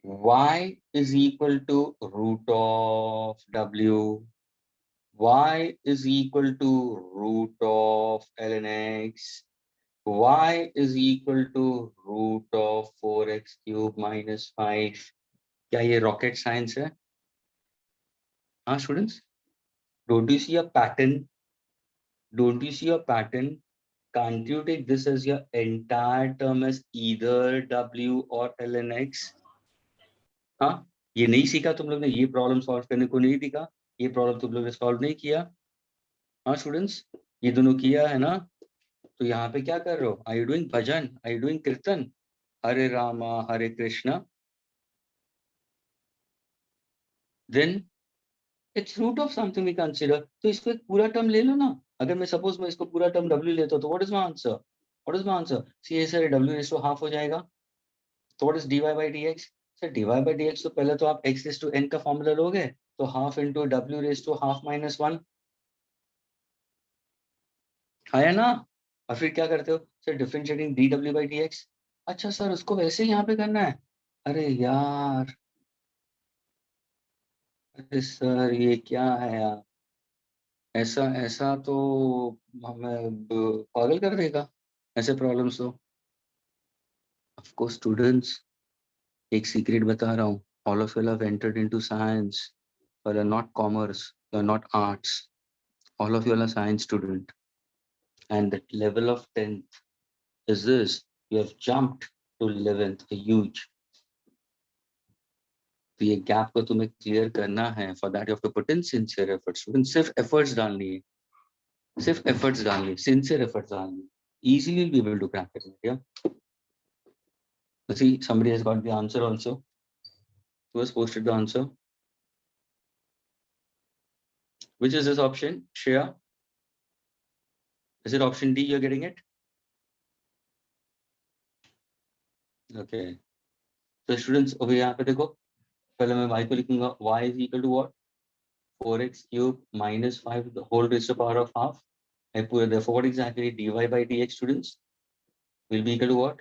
Y is equal to root of W. Y is equal to root of ln x. Y is equal to root of 4x cube minus 5. क्या ये rocket science है? हाँ students, don't you see a pattern? Don't you see a pattern? Can't you take this as your entire term as either W or ln x? हाँ, ये नहीं सीखा तुम लोग ने, ये प्रॉब्लम सॉल्व करने को नहीं दिखा, ये प्रॉब्लम तुम लोग ने सॉल्व नहीं किया। हाँ स्टूडेंट्स, ये दोनों किया है ना? तो यहाँ पे क्या कर रहे हो? Are you doing bhajan? Are you doing कीर्तन? हरे रामा हरे Krishna? Then it's root of something we consider. तो इसको एक पूरा टर्म ले लो ना। अगर मैं सपोज मैं इसको पूरा टर्म W लेता हूँ तो what is my answer? What is my answer? See ये sir W raised to half हो जाएगा। तो what is dy by dx? Sir dy by dx तो पहले तो आप x raised to n का फॉर्मूला लोगे, तो half into W raised to half minus 1 आया ना? और फिर क्या करते हो sir? Differentiating dw by dx। अच्छा सर उसको वैसे ही यहाँ पे करना है? अरे यार, अरे सर ये क्या है यार, ऐसा ऐसा तो हमें पागल कर देगा ऐसे प्रॉब्लम्स तो। ऑफ कोर्स स्टूडेंट्स, एक सीक्रेट बता रहा हूँ, all of you have entered into science, but are not commerce, you are not arts. All of you are science student, and the level of 10th is this: you have jumped to 11th, a huge. तो ये gap को तुम्हें clear करना है, for that you have to put in sincere efforts. Student सिर्फ efforts डालनी है, सिर्फ एफर्ट्स डालनी है, सिंसियर एफर्ट्स डालनी है, easily you'll be able to crack it. Yeah. See, somebody has got the answer also. Who has posted the answer? Which is this option, Shreya? Is it option D? You're getting it? Okay. So students, over यहाँ पे देखो, पहले मैं y को लिखूंगा, y is equal to what? 4x cube minus 5 the whole raised to the power of half. I put therefore what exactly dy by dx students will be equal to what?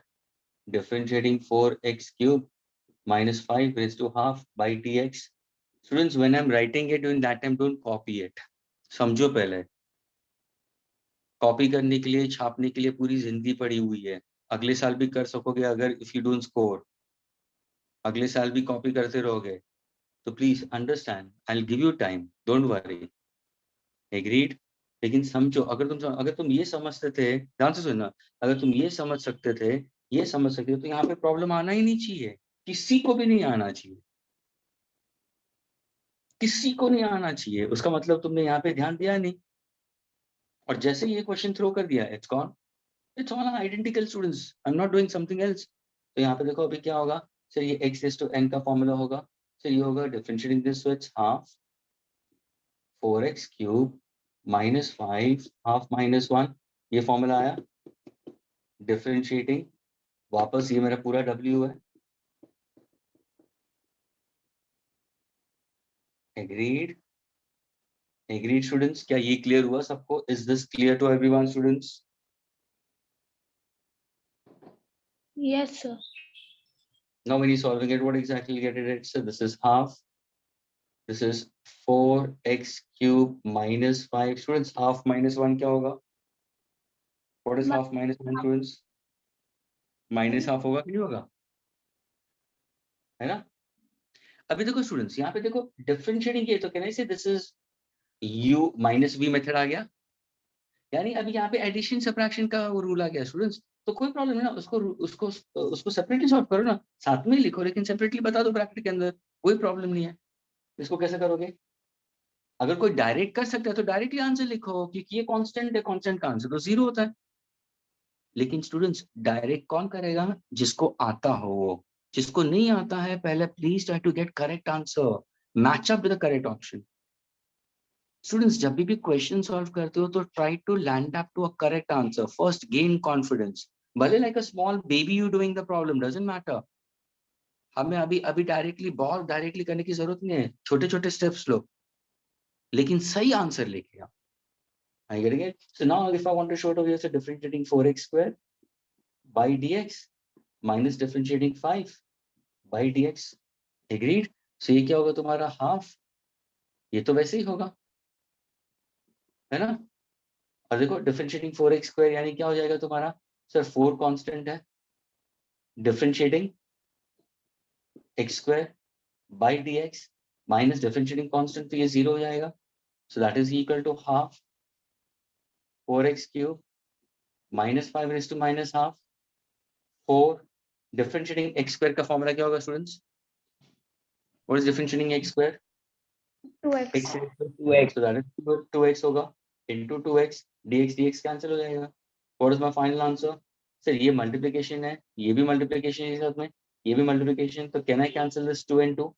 Differentiating 4x cube minus 5 raised to half by dx. Students, when I'm writing it during that time, don't copy it. समझो पहले, copy करने के लिए, छापने के लिए पूरी जिंदगी पड़ी हुई है। अगले साल भी कर सकोगे अगर इफ यू डोंट स्कोर, अगले साल भी कॉपी करते रहोगे। तो please understand, I will give you time, don't worry, agreed? लेकिन समझो, अगर तुम ये समझते थे, ध्यान से सुनना, अगर तुम ये समझ सकते थे, ये समझ सकते थे, तो यहाँ पे प्रॉब्लम आना ही नहीं चाहिए, किसी को भी नहीं आना चाहिए, किसी को नहीं आना चाहिए। उसका मतलब तुमने यहाँ पे ध्यान दिया नहीं, और जैसे ये क्वेश्चन थ्रो कर दिया, it's gone, it's all identical students, I am not doing something else. तो यहाँ पे देखो अभी क्या होगा सर, ये x raised to n का फॉर्मूला होगा सर, ये होगा differentiating this, so it's half 4x cube minus 5 half minus 1, ये फॉर्मूला आया। डिफरेंशिएटिंग वापस, ये मेरा पूरा w है, एग्रीड? एग्रीड स्टूडेंट्स, क्या ये क्लियर हुआ सबको? Is this clear to everyone students? Yes, sir. Now when you're solving it, what exactly you get it? So this is half, this is 4x cube minus 5. Students, half minus 1 क्या होगा? What is half minus 1 students? Minus half होगा कि नहीं होगा, है ना? अभी देखो स्टूडेंट्स, यहाँ पे देखो डिफरेंशिएटिंग किया तो कहना से this is u minus v method आ गया, यानी अभी यहाँ पे एडिशन सब्ट्रैक्शन का वो रूल आ गया स्टूडेंट्स। तो कोई प्रॉब्लम है ना, उसको सेपरेटली सॉल्व करो ना, साथ में लिखो लेकिन सेपरेटली बता दो ब्रैकेट के अंदर, कोई प्रॉब्लम नहीं है। इसको कैसे करोगे? अगर कोई डायरेक्ट कर सकता है तो डायरेक्टली आंसर लिखो, क्योंकि ये कांस्टेंट है, कांस्टेंट का आंसर तो 0 होता है। लेकिन स्टूडेंट्स डायरेक्ट कौन करेगा? जिसको आता हो, जिसको नहीं आता है पहले please try to get correct answer, match up with the correct option. Students जब भी क्वेश्चन सॉल्व करते हो तो try to land up to a correct answer, first gain confidence, भले like a small baby you doing the problem, doesn't matter. हमें अभी अभी बहुत डायरेक्टली करने की जरूरत नहीं है, छोटे छोटे स्टेप्स लो, लेकिन सही आंसर लेके आओ। Are you getting it? So now if I want to show it over here, so differentiating 4x square by dx minus differentiating 5 by dx, agreed? So ये क्या होगा तुम्हारा हाफ, ये तो वैसे ही होगा, है ना? और देखो डिफरेंशिएटिंग 4x स्क्वायर यानी क्या हो जाएगा तुम्हारा सर, 4 कांस्टेंट है, differentiating x square by dx minus differentiating constant, तो ये 0 हो जाएगा. So that is equal to half 4x cube minus 5 raised to minus half 4 differentiating x square का formula क्या होगा students? What is differentiating x square? 2x. x raised to 2x, so that is 2x होगा into 2x dx cancel हो जाएगा. What is my final answer? Sir ये multiplication है, ये भी multiplication है साथ में, ये भी multiplication, तो can I cancel this 2 and 2?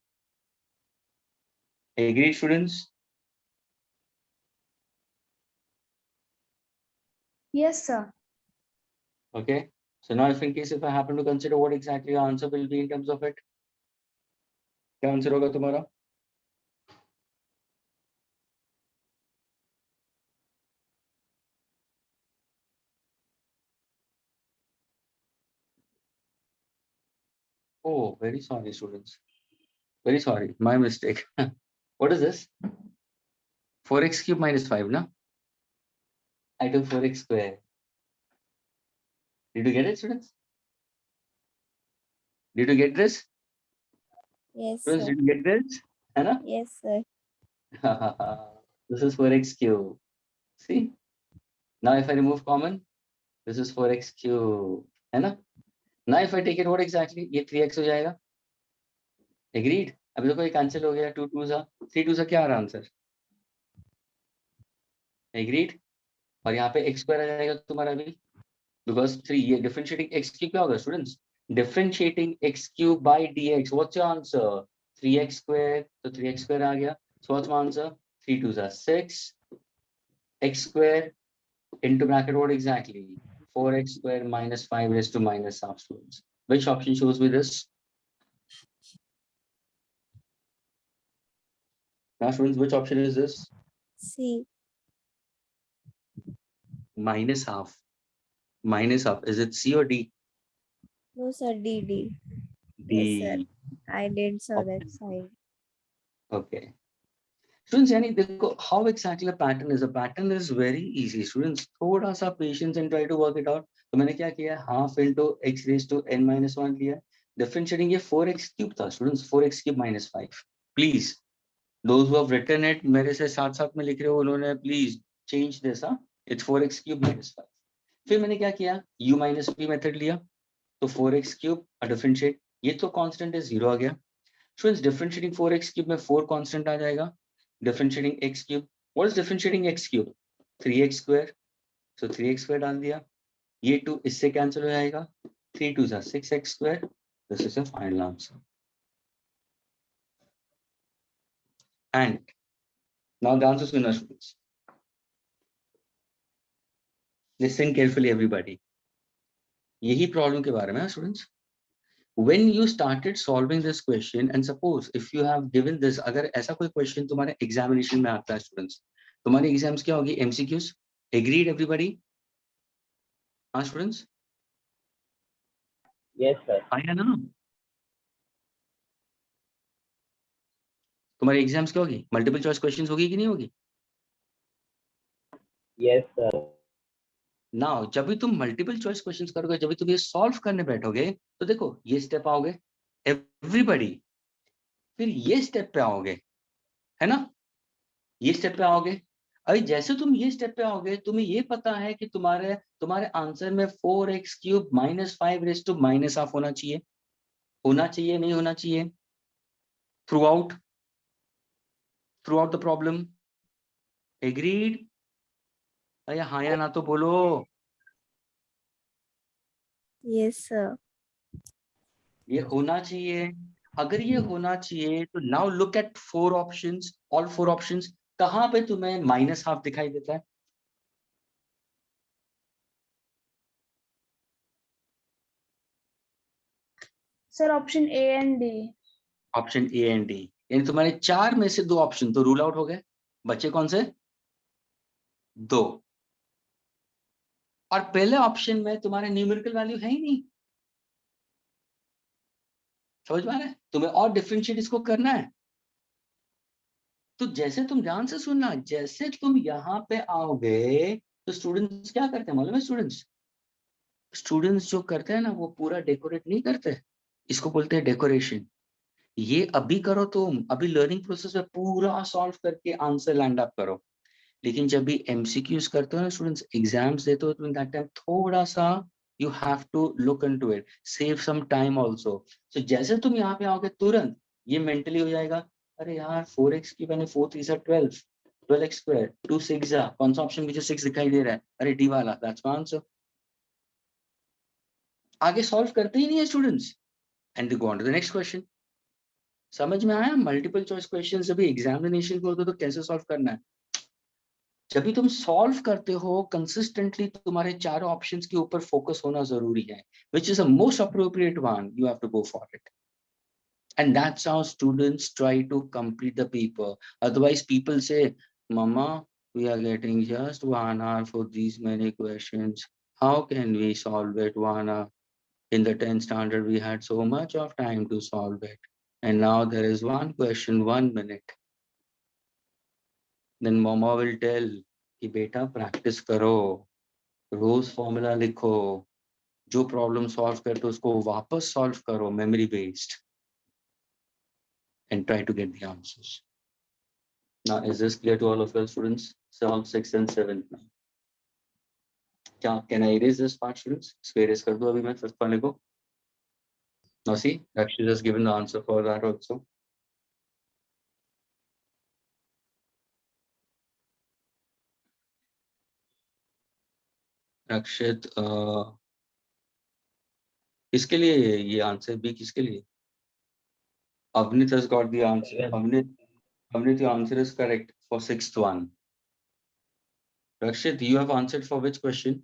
Agreed students? Yes, sir. Okay. So now if in case if I happen to consider what exactly your answer will be in terms of it, क्या answer होगा तुम्हारा? Oh, very sorry students. Very sorry, my mistake. What is this? 4x cube minus 5, na? I took 4x square. Did you get it, students? Did you get this? Yes, Students, sir. did you get this? है ना? Yes, sir. This is 4x cube. See? Now if I remove common, this is 4x cube. है ना? Now if I take it, what exactly? ये 3x हो जाएगा. Agreed? अभी देखो ये cancel हो गया. 2 2 सा 3 2 सा क्या आ रहा आंसर? Agreed? और यहाँ पे x square आ जाएगा तुम्हारा भी. Because 3 ये differentiating x cube क्या होगा students? Differentiating x cube by dx. What's your answer? 3x square. तो 3x square आ गया. So what's my answer? 3 2 सा 6. X square into bracket what exactly? 4x square minus 5 raised to minus half students. Which option shows me this? Now students, which option is this? C. Minus half. Minus half. Is it C or D? No, sir. D. D. Yes, sir. I did saw that Okay. side. Okay. Students, यानी देखो how exactly a pattern is. A pattern is very easy. Students, थोड़ा सा patience and try to work it out. तो मैंने क्या किया? Half into x raised to n minus 1 लिया. Differentiating ये 4x cube था. Students, 4x cube minus 5. Please, those who have written it, मेरे से साथ साथ में लिख रहे हो उन्होंने please change this. It's 4x cube minus 5. फिर मैंने क्या किया? u minus p method लिया. तो 4x cube differentiate. ये तो constant है 0 आ गया. Students, differentiating 4x cube में 4 constant आ जाएगा. Differentiating x cube. What is differentiating x cube? 3x square. So 3x square डाल दिया. ये 2 इससे cancel हो जाएगा. 3 2 सा 6x square. This is your final answer. And now the answers winner students. Listen carefully everybody. यही problem के बारे में है students. When you started solving this question and suppose if you have given this, अगर ऐसा कोई question तुम्हारे examination में आता है students, तुम्हारी exams क्या होगी? MCQs. Agreed everybody? हाँ students? Yes, sir. आया ना? तुम्हारी एग्जाम्स क्या होगी? मल्टीपल चॉइस क्वेश्चंस होगी कि नहीं होगी? Yes, sir. नाउ जब भी तुम मल्टीपल चॉइस क्वेश्चंस करोगे, जब भी तुम ये सॉल्व करने बैठोगे, तो देखो ये स्टेप आओगे एवरीबॉडी, फिर ये स्टेप पे आओगे, है ना? ये स्टेप पे आओगे. अभी जैसे तुम ये स्टेप पे आओगे, तुम्हें ये पता है कि तुम्हारे आंसर में 4x cube minus 5 raised to minus half होना चाहिए. नहीं होना चाहिए? throughout the problem. Agreed? अरे हाँ या ना तो बोलो. Yes, sir. ये होना चाहिए. अगर ये होना चाहिए तो now look at 4 options. All 4 options. कहां पे तुम्हें माइनस हाफ दिखाई देता है? Sir, option A and D. Option A and D. यानी तुम्हारे 4 में से 2 ऑप्शन तो रूल आउट हो गए. बचे कौन से? 2. और पहले ऑप्शन में तुम्हारे न्यूमेरिकल वैल्यू है ही नहीं. समझ में आ रहा है? तुम्हें और डिफरेंशिएट इसको करना है. तो जैसे तुम ध्यान से सुनना, जैसे तुम यहाँ पे आओगे तो स्टूडेंट्स क्या करते हैं मालूम है? स्टूडेंट्स जो करते हैं ना, वो पूरा डेकोरेट नहीं करते. इसको बोलते हैं डेकोरेशन. ये अभी करो, तुम अभी लर्निंग प्रोसेस में पूरा सॉल्व करके आंसर लैंड अप करो, लेकिन जब भी एमसीक्यूज करते हो ना स्टूडेंट्स, एग्जाम्स देते हो, तो इन दैट टाइम थोड़ा सा you have to look into it, save some time also. So जैसे तुम यहाँ पे आओगे तुरंत ये मेंटली हो जाएगा, अरे यार 4x की मैंने 4 3 12, 12x स्क्वायर 2 6 कौन सा ऑप्शन मुझे 6 दिखाई दे रहा है, अरे डी वाला, दैट्स माय आंसर। आगे सॉल्व करते ही नहीं है students, and they go on to the next question. समझ में आया? मल्टीपल चॉइस क्वेश्चन जब एग्जामिनेशन को होते तो कैसे सॉल्व करना है। जब भी तुम सॉल्व करते हो कंसिस्टेंटली, तुम्हारे चारों ऑप्शंस के ऊपर फोकस होना जरूरी है, which is the most appropriate one, you have to go for it. And that's how students try to complete the paper. Otherwise people say, mama, we are getting just 1 hour for these many questions, how can we solve it 1 hour? In the 10th standard we had so much of time to solve it, and now there is one question 1 minute. Then mama will tell कि बेटा practice करो, रोज formula लिखो, जो problem solve करते हो उसको वापस solve करो memory based, and try to get the answers. Now is this clear to all of you students? Solve 6 and 7 now. क्या can I erase this part students? इसको इरेज कर दो अभी मैं फर्स्ट वाले को। Now see Rakshit has given the answer for that also. Rakshit, किसके लिए ये आंसर बी? किसके लिए? Avnit has got the answer. Yes. Avnit, your answer is correct for 6th one. Rakshit, you have answered for which question?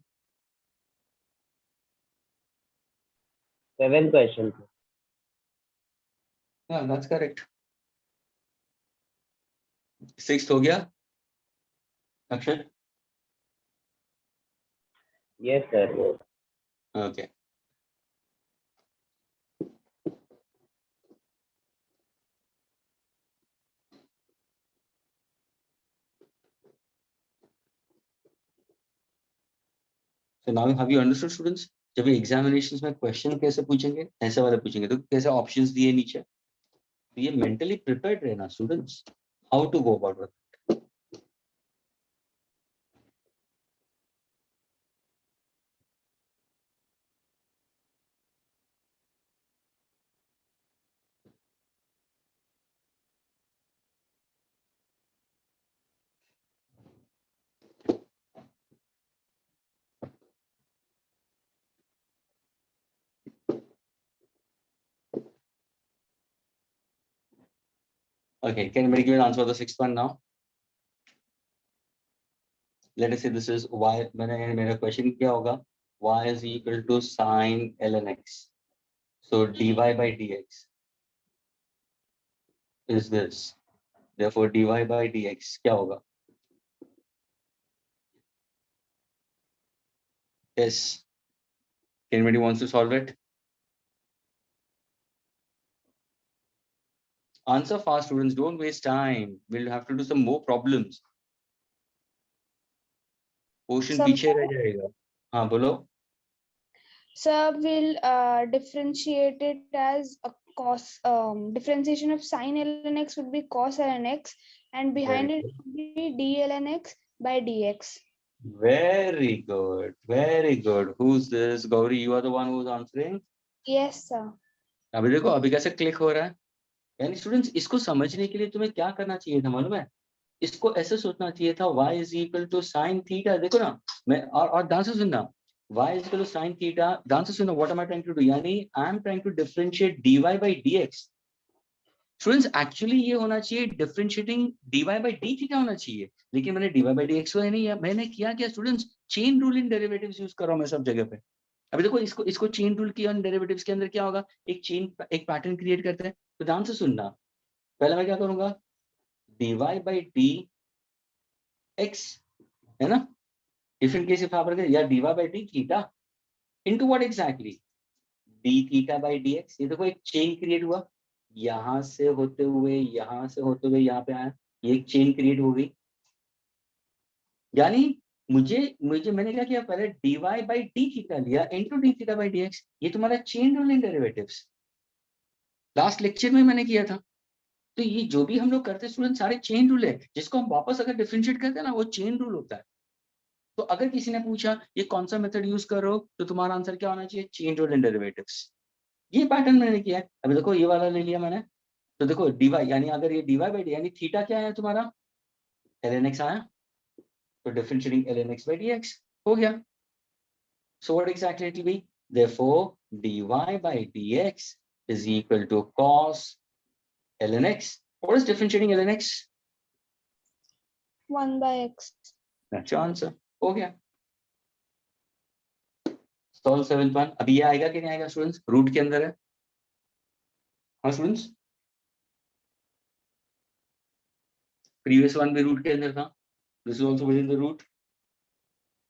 7th question. Yeah, that's correct. 6th हो गया Rakshit? Yes, sir. Yes. Okay. So now have you understood students? जब ये examinations में question कैसे पूछेंगे, ऐसे वाले पूछेंगे, तो कैसे options दिए नीचे, तो ये mentally prepared रहना students, how to go about it. Okay, can anybody give an answer for the 6th one now? Let us say this is y, मैंने मेरा question क्या होगा, y is equal to sin ln x, so dy by dx is this, therefore dy by dx क्या होगा? Yes, anybody wants to solve it? Answer fast students, don't waste time, we'll have to do some more problems. Question Some पीछे रह जाएगा। हाँ बोलो। So we'll differentiate it as a cos. Differentiation of sin ln x would be cos ln x, and behind Very it would be d ln x by dx. Very good, very good. Who's this? Gauri, you are the one who's answering. Yes, sir. अभी देखो अभी कैसे click हो रहा है। यानी students इसको समझने के लिए तुम्हें क्या करना चाहिए था मालूम है? इसको ऐसे सोचना चाहिए था y is equal to sin theta। देखो ना, मैं और ध्यान से सुनना, y is equal to sin theta, ध्यान से सुनना, what am I trying to do? यानी I am trying to differentiate dy by dx। Students actually ये होना चाहिए differentiating dy by d theta होना चाहिए, लेकिन मैंने dy by dx को नहीं, मैंने किया क्या students, chain rule in derivatives use कर रहा हूं मैं सब जगह पे। अभी देखो इसको चेन रूल की डेरिवेटिव्स के अंदर क्या होगा, एक चेन, एक पैटर्न क्रिएट करते हैं। तो ध्यान से सुनना, पहले मैं क्या करूंगा, dy by dx है ना, डिफरेंट केस इफ आप या dy by d theta into what exactly, d theta by dx। ये देखो एक चेन क्रिएट हुआ, यहां से होते हुए यहाँ से होते हुए यहाँ पे आया, ये एक चेन क्रिएट हो गई। यानी मुझे मैंने क्या किया, पहले dy by d थीटा लिया into d theta by dx, ये तुम्हारा chain rule in derivatives. Last lecture में मैंने किया था। तो ये जो भी हम लोग करते हैं स्टूडेंट, सारे चेन रूल है, जिसको हम वापस अगर डिफरेंशिएट करते हैं ना, वो चेन रूल होता है। तो अगर किसी ने पूछा ये कौन सा मेथड यूज करो, तो तुम्हारा आंसर क्या होना चाहिए? Chain rule and derivatives. ये पैटर्न मैंने किया है। अभी देखो ये वाला ले लिया मैंने, तो देखो dy, यानी अगर ये dy बाई डी, यानी थीटा क्या है तुम्हारा? ln x आया, तो differentiating ln x by dx हो गया। So what exactly it will be? Therefore, dy by dx is equal to cos ln x. What is differentiating ln x? 1 by x. That's your answer. हो गया। Solve 7th one. अभी ये आएगा कि नहीं आएगा स्टूडेंट्स? रूट के अंदर है। हाँ स्टूडेंट्स, previous one भी रूट के अंदर था. This is also within the root.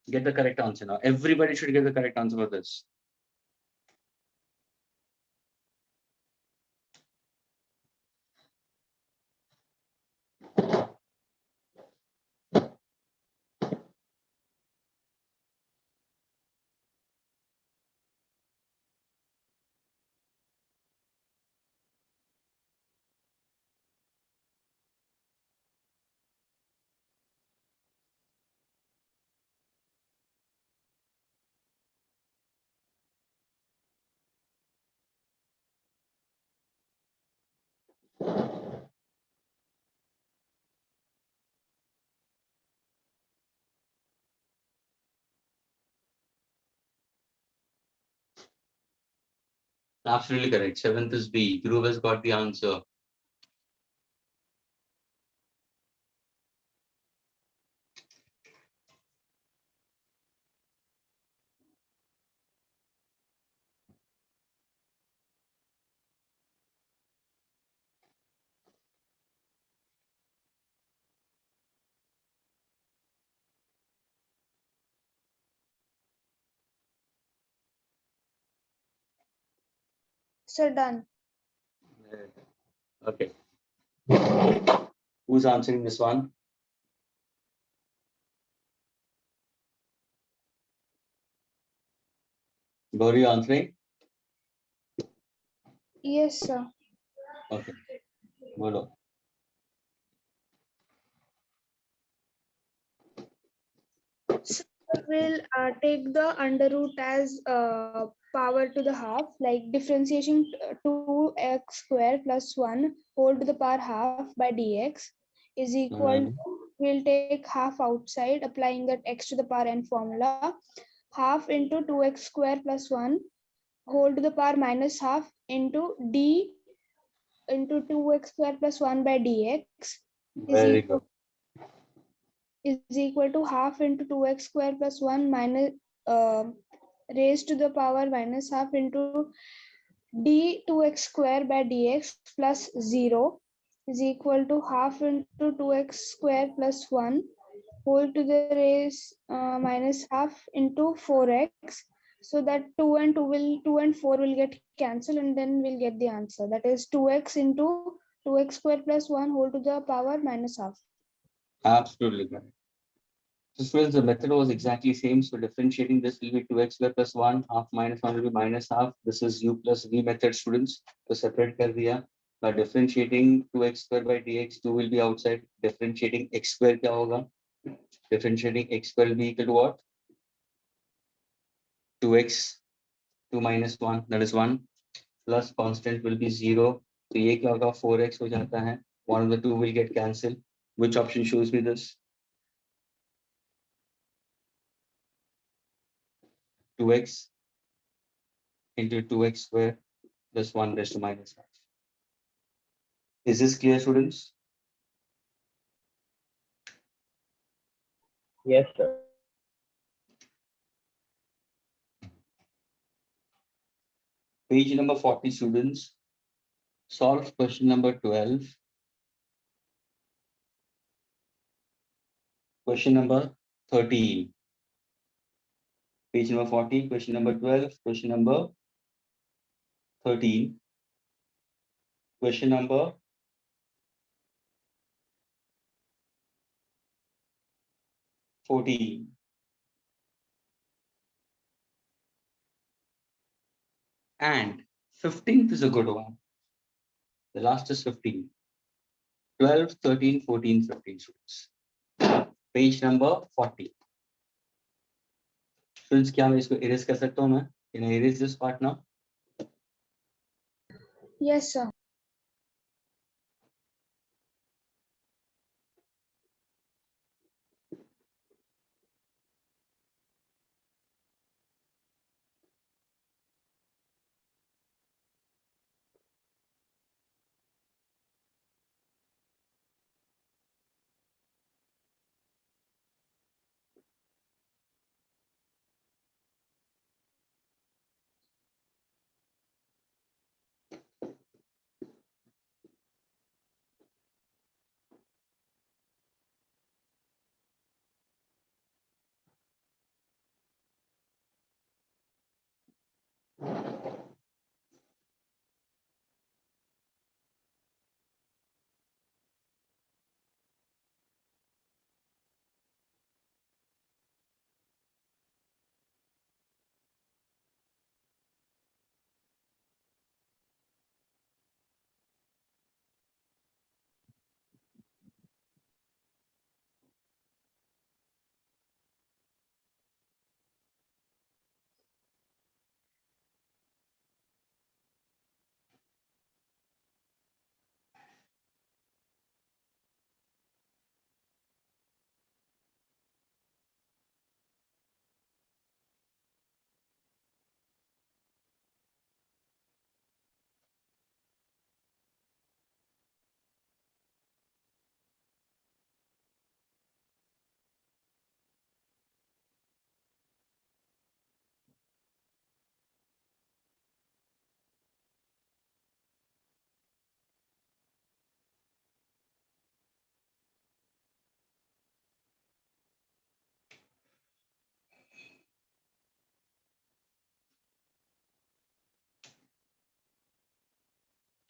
Get the correct answer now. Everybody should get the correct answer for this. Absolutely correct. 7th is B. Dhruv has got the answer. So done. Okay. Who's answering this one? Gauri, you answering? Yes, sir. Okay. Bolo. So we'll take the under root as power to the half, like differentiation 2x square plus 1 whole to the power half by dx is equal to, we'll take half outside, applying that x to the power n formula, half into 2x square plus 1 whole to the power minus half into d into 2x square plus 1 by dx is Very equal good. is equal to half into 2x square plus 1 minus raised to the power minus half into d 2x square by dx plus 0 is equal to half into 2x square plus 1 whole to the raise minus half into 4x, so that 2 and 4 will get cancelled, and then we'll get the answer, that is 2x into 2x square plus 1 whole to the power minus half. Absolutely correct. So students, the method was exactly same. So differentiating this will be 2x square plus 1, half minus 1 will be minus half. This is u plus v method, students. So separate kar diya. By differentiating 2x square by dx, 2 will be outside. Differentiating x square kya hoga? Differentiating x square will be equal to what? 2x, 2 minus 1, that is 1. Plus constant will be 0. So ye kya hoga? 4x ho jata hai. One of the two will get cancelled. Which option shows me this? 2x into 2x square plus 1 raised to minus half. Is this clear, students? Yes, sir. Page number 40, students. Solve question number 12. Question number 13. Page number 40, question number 12, question number 13. Question number 14. And 15th is a good one. The last is 15. 12, 13, 14, 15 students. Page number 40. Students, क्या मैं इसको erase कर सकता हूँ मैं? Can I erase this part now? Yes, sir.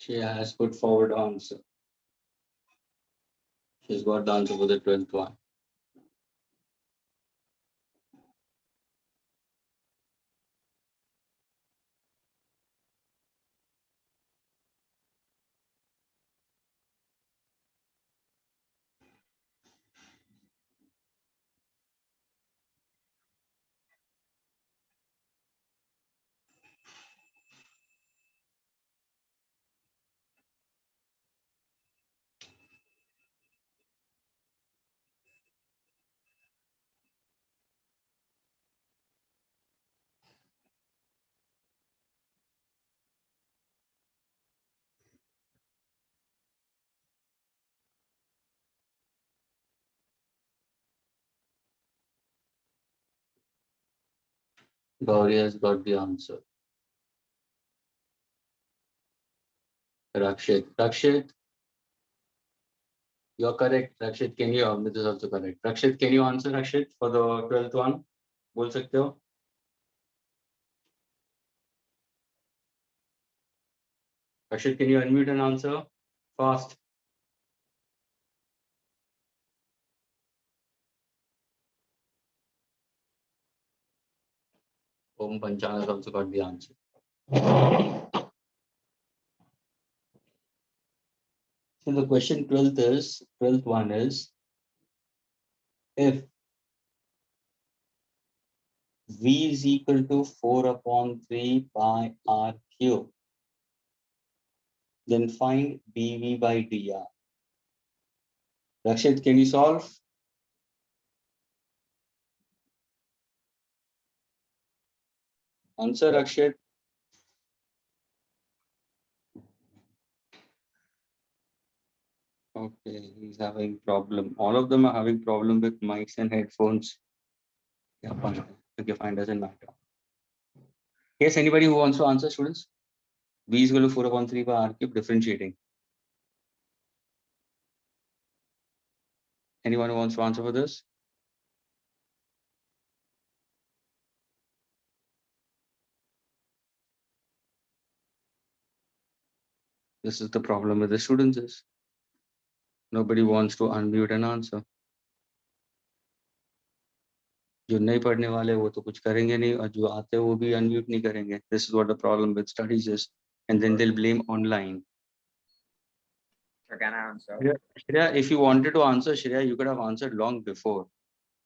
She has put forward answer. She's got the answer for the 12th one. Gauri has got the answer. Rakshit, you're correct. Rakshit, can you? This is also correct. Rakshit, can you answer Rakshit for the 12th one? बोल सकते हो? Rakshit, can you unmute and answer fast? Om Panchan has also got the answer. So the question 12th one is, if V is equal to 4 upon 3 pi R cube, then find dV by dr. Rakshit, can you solve? Answer, Rakshit. Okay, he's having problem. All of them are having problem with mics and headphones. Yeah, fine. Okay, fine, doesn't matter. Yes, anybody who wants to answer, students? V is equal to 4 upon 3 by R cube, differentiating. Anyone who wants to answer for this? This is the problem with the students is nobody wants to unmute and answer. जो नहीं पढ़ने वाले वो तो कुछ करेंगे नहीं और जो आते हैं वो भी unmute नहीं करेंगे. This is what the problem with studies is, and then they'll blame online. So can I answer? Shreya, if you wanted to answer, Shreya, you could have answered long before.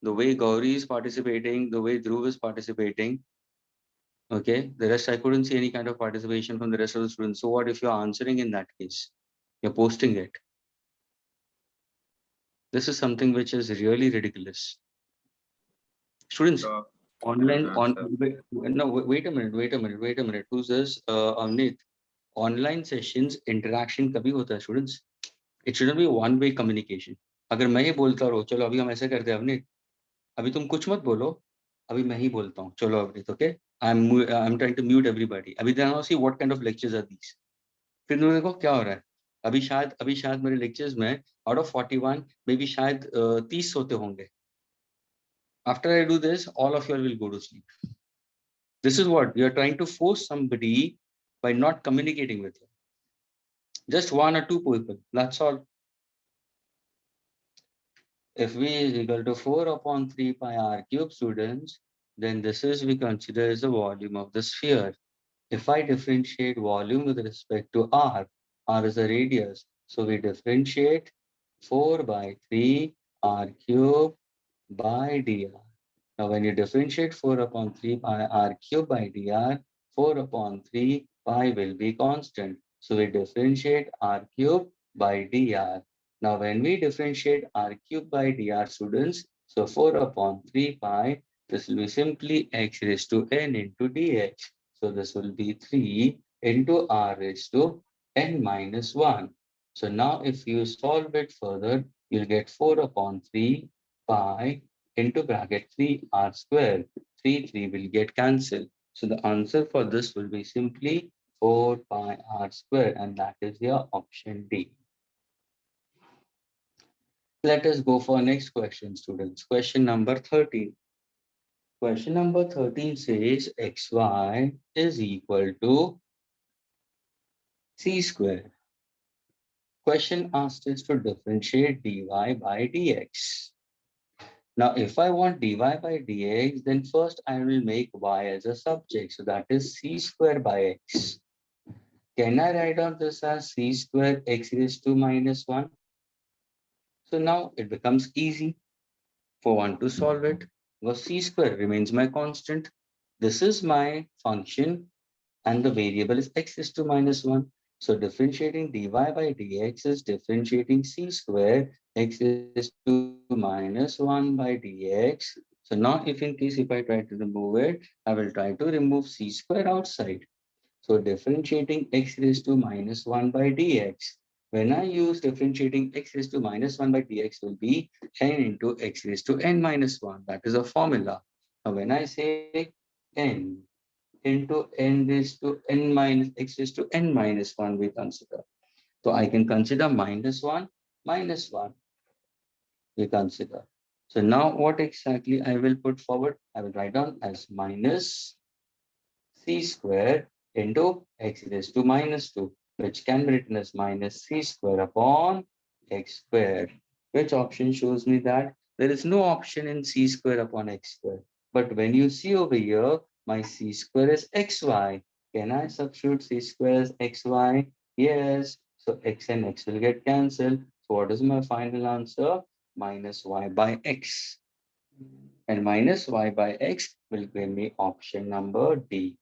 The way Gauri is participating, the way Dhruv is participating, okay, the rest I couldn't see any kind of participation from the rest of the students. So what if you're answering in that case? You're posting it. This is something which is really ridiculous. Students, So online on answer. no wait a minute. Who's this? Avneet. Online sessions interaction कभी होता है students? It shouldn't be one way communication. अगर मैं ही बोलता रहो, चलो अभी हम ऐसे करते हैं अवनीत, अभी तुम कुछ मत बोलो, अभी मैं ही बोलता हूँ, चलो Avneet, okay? I'm trying to mute everybody. अभी then I'll see what kind of lectures are these. फिर तुम देखो क्या हो रहा है. अभी शायद मेरे lectures में out of 41 maybe शायद 30 सोते होंगे. After I do this, all of you will go to sleep. This is what you are trying to force somebody by not communicating with him. Just one or two people, that's all. If V is equal to 4 upon 3 pi r cube, students, then this is we consider as the volume of the sphere. If I differentiate volume with respect to r is the radius, so we differentiate 4 by 3 r cube by dr. Now, when you differentiate 4 upon 3 pi r cube by dr, 4 upon 3 pi will be constant. So we differentiate r cube by dr. Now, when we differentiate r cube by dr, students, so 4 upon 3 pi, this will be simply x raised to n into dx. So this will be 3 into r raised to n minus 1. So now if you solve it further, you'll get 4 upon 3 pi into bracket 3r square. 3 will get cancelled. So the answer for this will be simply 4 pi r square, and that is your option D. Let us go for next question, students. Question number 13. Question number 13 says xy is equal to c square. Question asked us to differentiate dy by dx. Now, if I want dy by dx, then first I will make y as a subject. So that is c square by x. Can I write down this as c square x raised to minus 1? So now it becomes easy for one to solve it. Because c square remains my constant. This is my function and the variable is x raised to minus 1. So differentiating dy by dx is differentiating c square x raised to minus 1 by dx. So now if in case if I try to remove it, I will try to remove c square outside. So differentiating x raised to minus 1 by dx. When I use differentiating x raised to minus 1 by dx will be n into x raised to n minus 1. That is a formula. Now when I say n into n raised to n minus x raised to n minus 1 we consider. So I can consider minus 1 we consider. So now what exactly I will put forward? I will write down as minus c square into x raised to minus 2, which can be written as minus c square upon x square. Which option shows me that there is no option in c square upon x square. But when you see over here, my c square is xy. Can I substitute c square as xy? Yes. So x and x will get cancelled. So what is my final answer? Minus y by x. And minus y by x will give me option number D.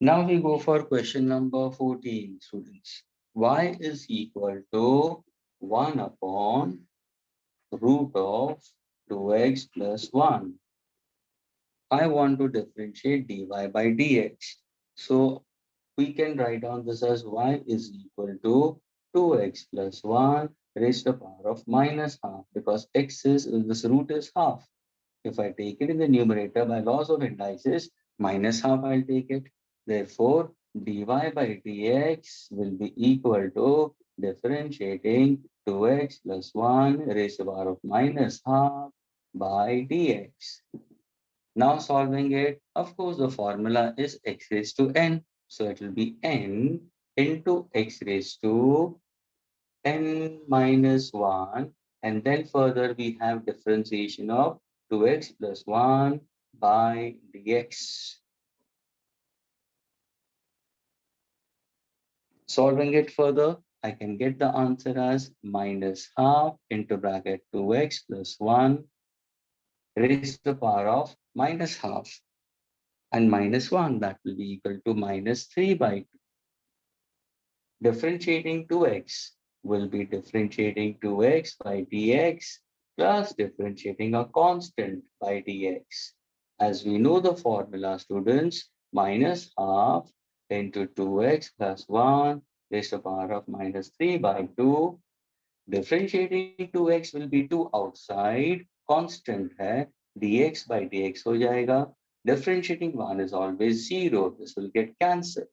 Now we go for question number 14, students. Y is equal to 1 upon root of 2x plus 1. I want to differentiate dy by dx. So we can write down this as y is equal to 2x plus 1 raised to the power of minus half, because x is, this root is half. If I take it in the numerator by laws of indices, minus half I'll take it. Therefore, dy by dx will be equal to differentiating 2x plus 1 raised to the power of minus half by dx. Now solving it, of course, the formula is x raised to n. So it will be n into x raised to n minus 1. And then further we have differentiation of 2x plus 1 by dx. Solving it further, I can get the answer as minus half into bracket 2x plus 1 raised to the power of minus half. And minus 1, that will be equal to minus 3 by 2. Differentiating 2x will be differentiating 2x by dx plus differentiating a constant by dx. As we know the formula, students, minus half into 2x plus 1 raised to the power of minus 3 by 2. Differentiating 2x will be 2 outside, constant hai, dx by dx ho jayega. Differentiating 1 is always 0. This will get cancelled.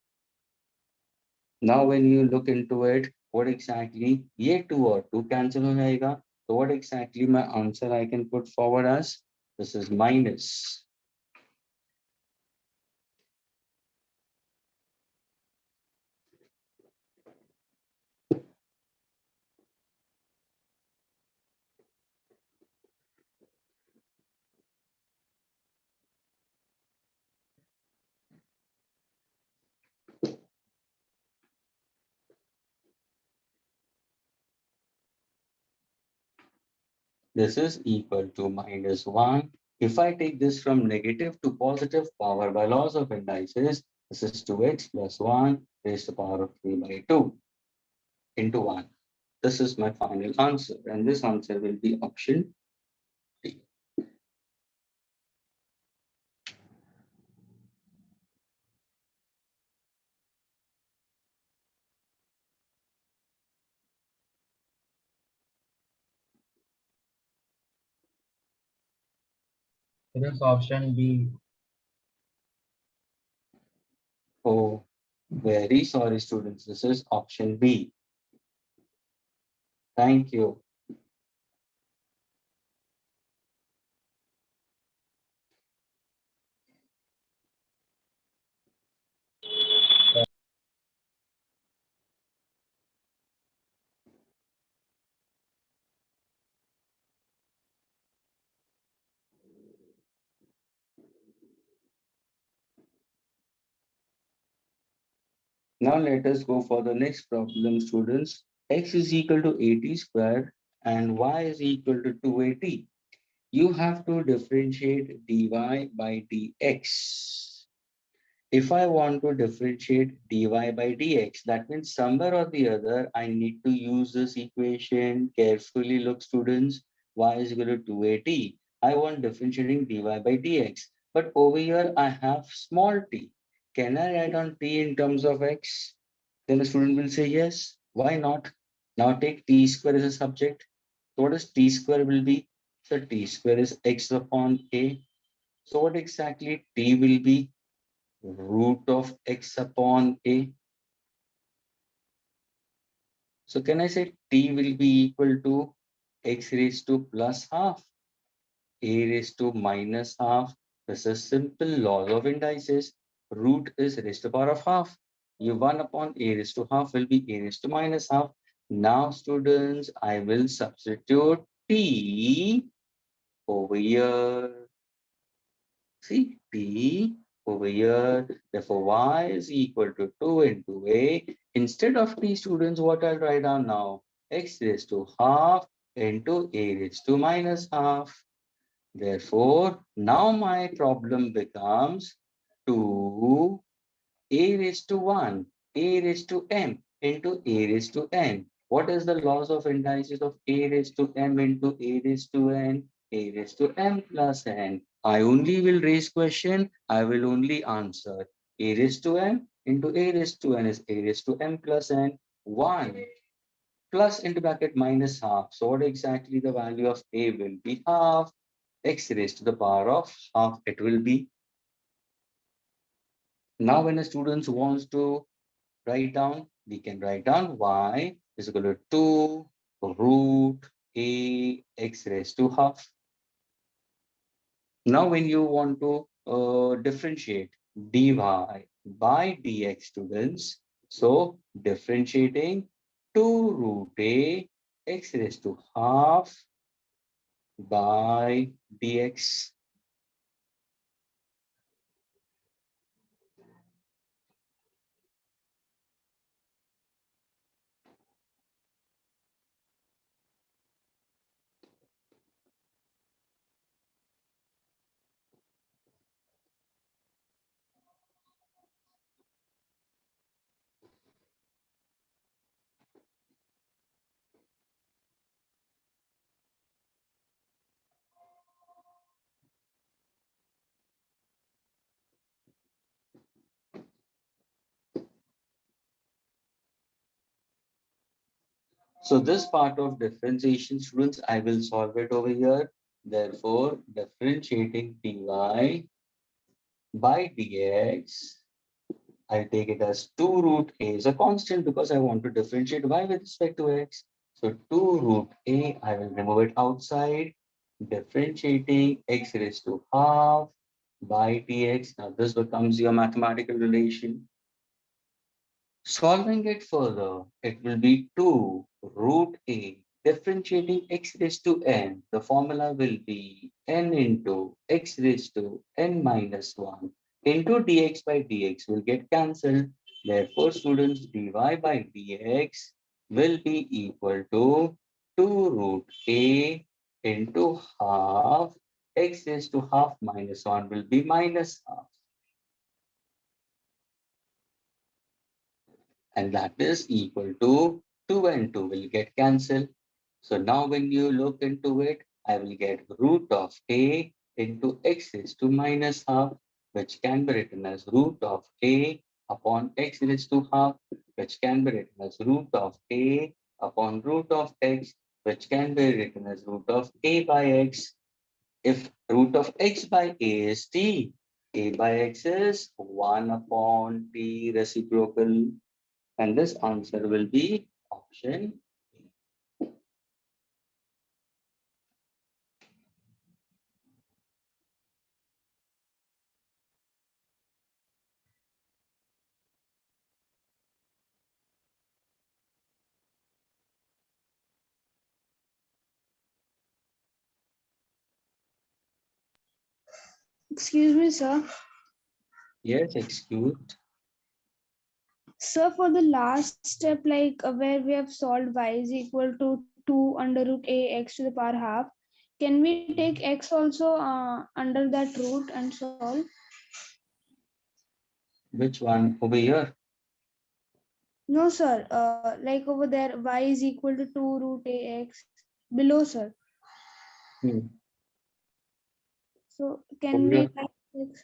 Now when you look into it, what exactly, ye 2 or 2 cancel ho jayega. So what exactly my answer I can put forward as? This is minus. This is equal to minus 1. If I take this from negative to positive power by laws of indices, this is 2x plus 1 raised to the power of 3 by 2 into 1. This is my final answer, and this answer will be option D. It is option B. Oh, very sorry, students. This is option B. Thank you. Now let us go for the next problem, students. X is equal to 80 square and y is equal to 280. You have to differentiate dy by dx. If I want to differentiate dy by dx, that means somewhere or the other, I need to use this equation. Carefully look, students. Y is equal to 280. I want differentiating dy by dx. But over here, I have small t. Can I write on t in terms of x? Then the student will say yes. Why not? Now take t square as a subject. So what is t square will be? So t square is x upon a. So what exactly t will be? Root of x upon a. So can I say t will be equal to x raised to plus half, a raised to minus half. This is simple laws of indices. Root is raised to power of half. You 1 upon a raised to half will be a raised to minus half. Now students, I will substitute t over here. See, t over here. Therefore, y is equal to 2 into a. Instead of t, students, what I'll write down now? X raised to half into a raised to minus half. Therefore, now my problem becomes 2 a raised to 1, a raised to m into a raised to n. What is the laws of indices of a raised to m into a raised to n? A raised to m plus n. I only will raise question, I will only answer. A raised to m into a raised to n is a raised to m plus n. 1 plus into bracket minus half. So what exactly the value of a will be? Half x raised to the power of half it will be. Now when a student wants to write down, we can write down y is equal to 2 root a x raised to half. Now when you want to differentiate dy by dx, students, so differentiating 2 root a x raised to half by dx. So this part of differentiation, students, I will solve it over here. Therefore, differentiating dy by dx, I take it as 2 root a is a constant because I want to differentiate y with respect to x. So 2 root a, I will remove it outside. Differentiating x raised to half by dx. Now this becomes your mathematical relation. Solving it further, it will be 2 root a. Differentiating x raised to n, the formula will be n into x raised to n minus 1 into dx by dx will get cancelled. Therefore, students, dy by dx will be equal to 2 root a into half. X raised to half minus 1 will be minus half. And that is equal to 2 and 2 will get cancelled. So now when you look into it, I will get root of a into x raised to minus half, which can be written as root of a upon x raised to half, which can be written as root of a upon root of x, which can be written as root of a by x. If root of x by a is t, a by x is 1 upon t reciprocal. And this answer will be option. Excuse me, sir. Yes, excused. So for the last step, like where we have solved y is equal to 2 under root a x to the power half, can we take x also under that root and solve? Which one? Over here. No, sir. Like over there, y is equal to 2 root a x below, sir. Hmm. So Over can we here. take x?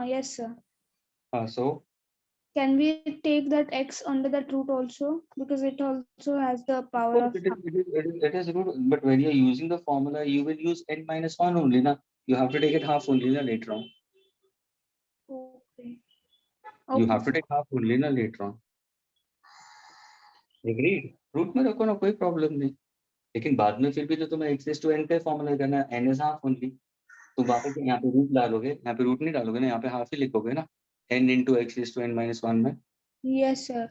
Yes, sir. So Can we take that x under that root also? Because it also has the of power course of it is root, but when you're using the formula, you will use n minus 1 only. Na? You have to take it half only na, later on. Okay. You Okay. have to take half only na, later on. Agreed. Root में रखो ना कोई problem नहीं लेकिन बाद में फिर भी तो तुम्हें एक्सेस टू एन का फॉर्मूला करना है एन इज हाफ ओनली तुम वापस यहाँ पे रूट डालोगे यहाँ पे रूट नहीं डालोगे ना यहाँ पे हाफ ही लिखोगे ना n into x's to n minus 1 में Yes, sir.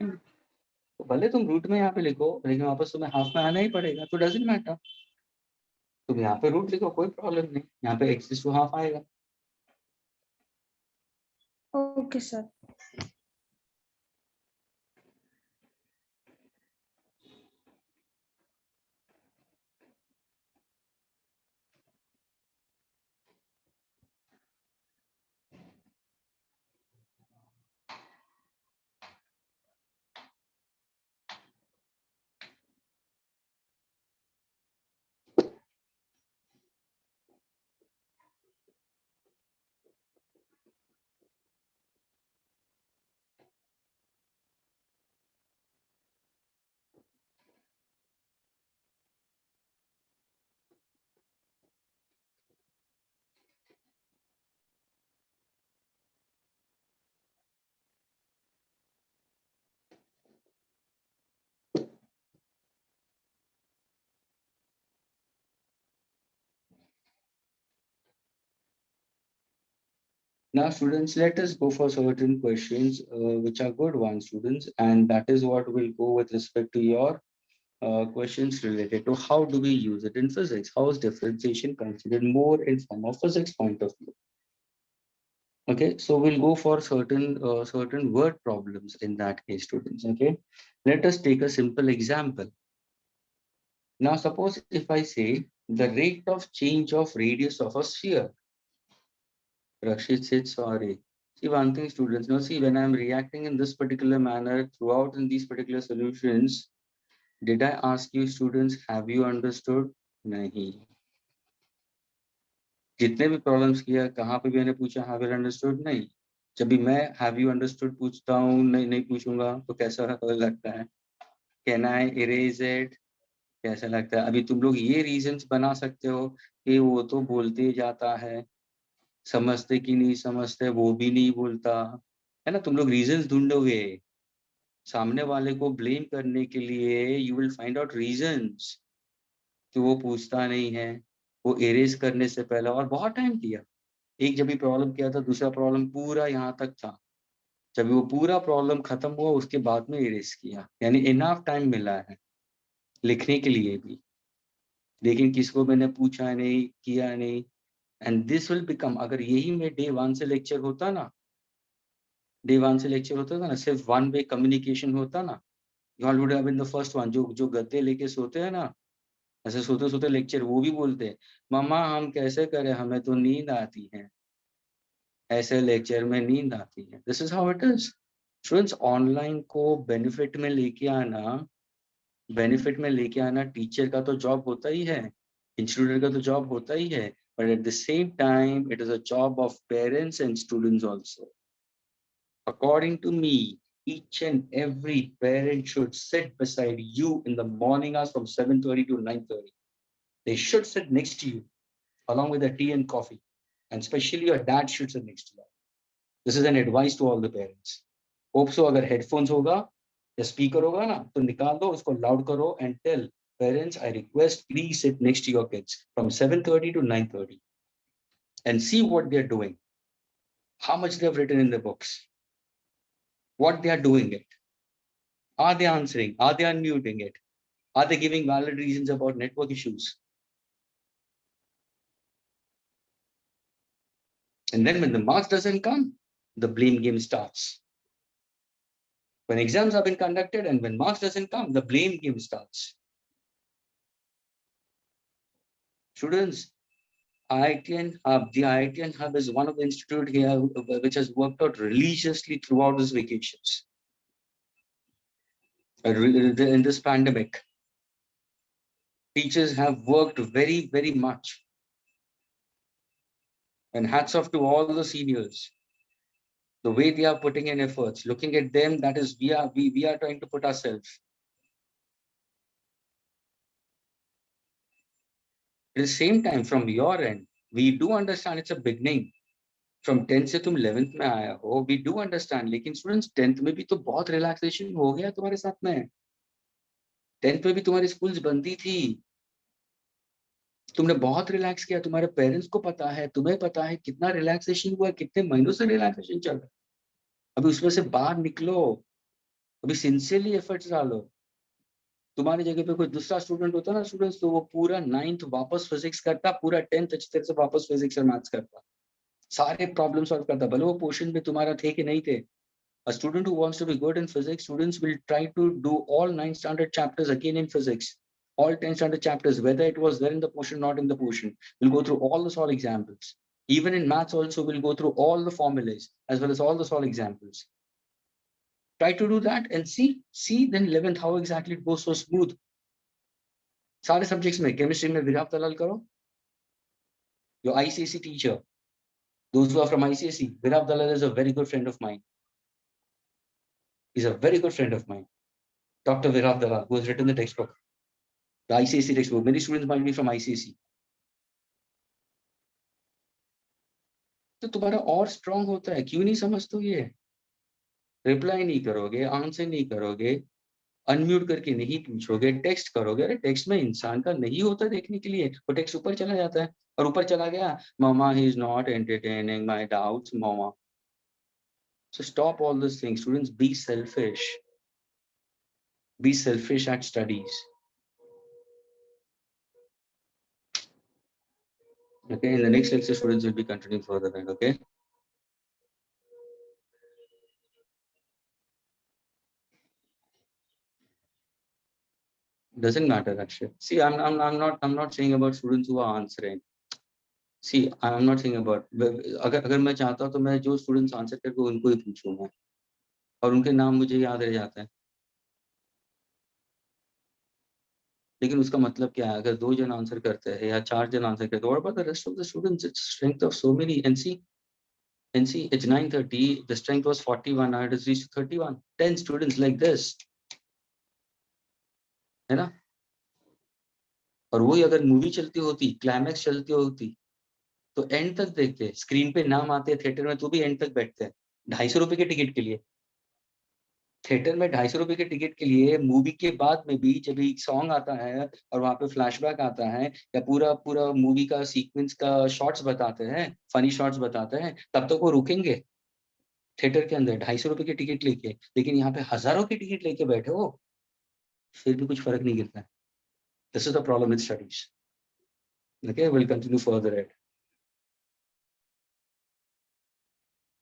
तो भले तुम रूट में यहाँ पे लिखो लेकिन वापस तुम्हें हाफ में आना ही पड़ेगा तो डजेंट मैटर तुम यहाँ पे रूट लिखो कोई प्रॉब्लम नहीं यहाँ पे एक्सेस टू हाफ आएगा Okay, sir. Now, students, let us go for certain questions which are good ones, students, and that is what will go with respect to your questions related to how do we use it in physics? How is differentiation considered more in form of physics point of view? Okay, so we'll go for certain word problems in that case, students. Okay, let us take a simple example. Now, suppose if I say the rate of change of radius of a sphere. Rakshit said sorry. See, one thing, students, now see, when I'm reacting in this particular manner throughout in these particular solutions, did I ask you, students, have you understood? नहीं. जितने भी problems किया कहाँ पे भी मैंने पूछा have you understood? नहीं. जब भी मैं हैव यू अंडरस्टूड पूछता हूँ नहीं पूछूंगा तो कैसा लगता है? Can I erase it? कैसा लगता है? अभी तुम लोग ये रीजंस बना सकते हो कि वो तो बोलते जाता है, समझते कि नहीं समझते वो भी नहीं बोलता है ना. तुम लोग रीजंस ढूंढोगे सामने वाले को ब्लेम करने के लिए. You will find out reasons कि वो पूछता नहीं है, वो इरेज करने से पहले. और बहुत टाइम किया. एक जब भी प्रॉब्लम किया था, दूसरा प्रॉब्लम पूरा यहाँ तक था. जब वो पूरा प्रॉब्लम खत्म हुआ उसके बाद में इरेज किया, यानी इनफ टाइम मिला है लिखने के लिए भी. लेकिन किसको मैंने पूछा नहीं, किया नहीं. एंड दिस विल बिकम, अगर यही में डे 1 से लेक्चर होता ना, डे 1 से लेक्चर होता था ना, सिर्फ वन वे कम्युनिकेशन होता ना, you all would have been the first one. जो गद्दे लेके सोते हैं ना, ऐसे सोते सोते लेक्चर वो भी बोलते हैं मामा हम कैसे करें, हमें तो नींद आती है, ऐसे लेक्चर में नींद आती है. This is how it is. Students, online को बेनिफिट में लेके आना टीचर का तो जॉब होता ही है, इंस्टीट्यूट का तो जॉब होता ही है, but at the same time it is a job of parents and students also. According to me, each and every parent should sit beside you in the morning hours from 7:30 to 9:30. They should sit next to you along with a tea and coffee. And especially your dad should sit next to you. This is an advice to all the parents. Hope so. अगर headphones होगा या speaker होगा ना तो निकाल दो, उसको loud करो and tell parents, I request please sit next to your kids from 7:30 to 9:30 and see what they're doing, how much they have written in their books, what they are doing it. Are they answering? Are they unmuting it? Are they giving valid reasons about network issues? And then when the marks doesn't come, the blame game starts. When exams have been conducted and when marks doesn't come, the blame game starts. Students, IITN Hub, the IITN Hub is one of the institute here which has worked out religiously throughout these vacations. In this pandemic, teachers have worked very, very much. And hats off to all the seniors. The way they are putting in efforts, looking at them, that is, we are trying to put ourselves. At the same time, from your end, we do understand it's a beginning. From 10th से तुम 11th में आया हो, we do understand. लेकिन students 10th में भी तो बहुत relaxation हो गया तुम्हारे साथ में. 10th में भी तुम्हारी schools बंदी थी. तुमने बहुत रिलैक्स किया. तुम्हारे पेरेंट्स को पता है, तुम्हें पता है कितना रिलैक्सेशन हुआ, कितने महीनों से रिलैक्सेशन चल रहा है. अभी उसमें से बाहर निकलो, अभी सिंसियरली एफर्ट्स डालो. तुम्हारी जगह पे कोई दूसरा स्टूडेंट होता ना स्टूडेंट्स, तो वो पूरा 9th वापस फिजिक्स करता, पूरा 10th अच्छी तरह से वापस फिजिक्स और मैथ्स करता, सारे प्रॉब्लम सॉल्व करता, भले वो पोर्शन में तुम्हारा थे कि नहीं थे. A student who wants to be good in physics, students will try to do all 9 standard chapters again in physics, all 10 standard chapters, whether it was there in the portion, not in the portion. We'll go through all the solve examples. Even in maths also, we'll go through all the formulas as well as all the solve examples. Try to do that and see then 11th how exactly it goes so smooth. सारे subjects में chemistry में विराट दलाल करो. Your ICSE teacher, those who are from ICSE, Virat Dalal is a very good friend of mine. He's a very good friend of mine. Dr. Virat Dalal, who has written the textbook, the ICSE textbook. Many students might be from ICSE. तो तुम्हारा और strong होता है. क्यों नहीं समझते हो ये? Reply नहीं करोगे, answer नहीं करोगे. अनम्यूट करके नहीं पूछोगे, टेक्स्ट करोगे, अरे टेक्स्ट में इंसान का नहीं होता देखने के लिए, वो टेक्स्ट ऊपर चला जाता है, और ऊपर चला गया, मामा he is not entertaining my doubts मामा. So stop all these things, students. Be selfish. Be selfish at studies. Okay, in the next lecture, students will be continuing further. Okay. Doesn't matter actually. See, I'm not saying about students who are answering. See, I'm not saying about. अगर मैं चाहता हूँ तो मैं जो students answer करके उनको ही पूछूंगा, और उनके नाम मुझे याद रह जाते हैं. लेकिन उसका मतलब क्या है, अगर 2 जन आंसर करते हैं या 4 जन आंसर करते हैं, what about the rest of the students? It's strength of so many. And see, it's 9:30. The strength was 41. Now it has reached 31. 10 students like this, है ना? और वही अगर मूवी चलती होती, क्लाइमैक्स चलती होती, तो एंड तक देखते, स्क्रीन पे नाम आते थिएटर में, तो भी एंड तक बैठते हैं 250 रुपए के टिकट के लिए. थिएटर में 250 रुपए के टिकट के लिए, मूवी के बाद में भी जब एक सॉन्ग आता है और वहां पे फ्लैशबैक आता है या पूरा पूरा मूवी का सीक्वेंस का शॉट्स बताते हैं, फनी शॉट्स बताते हैं, तब तक वो रुकेंगे थिएटर के अंदर 250 रुपए की टिकट लेके. लेकिन यहाँ पे हजारों की टिकट लेके बैठे हो, फिर भी कुछ फर्क नहीं गिरता है. This is the problem with studies. Okay, we'll continue further.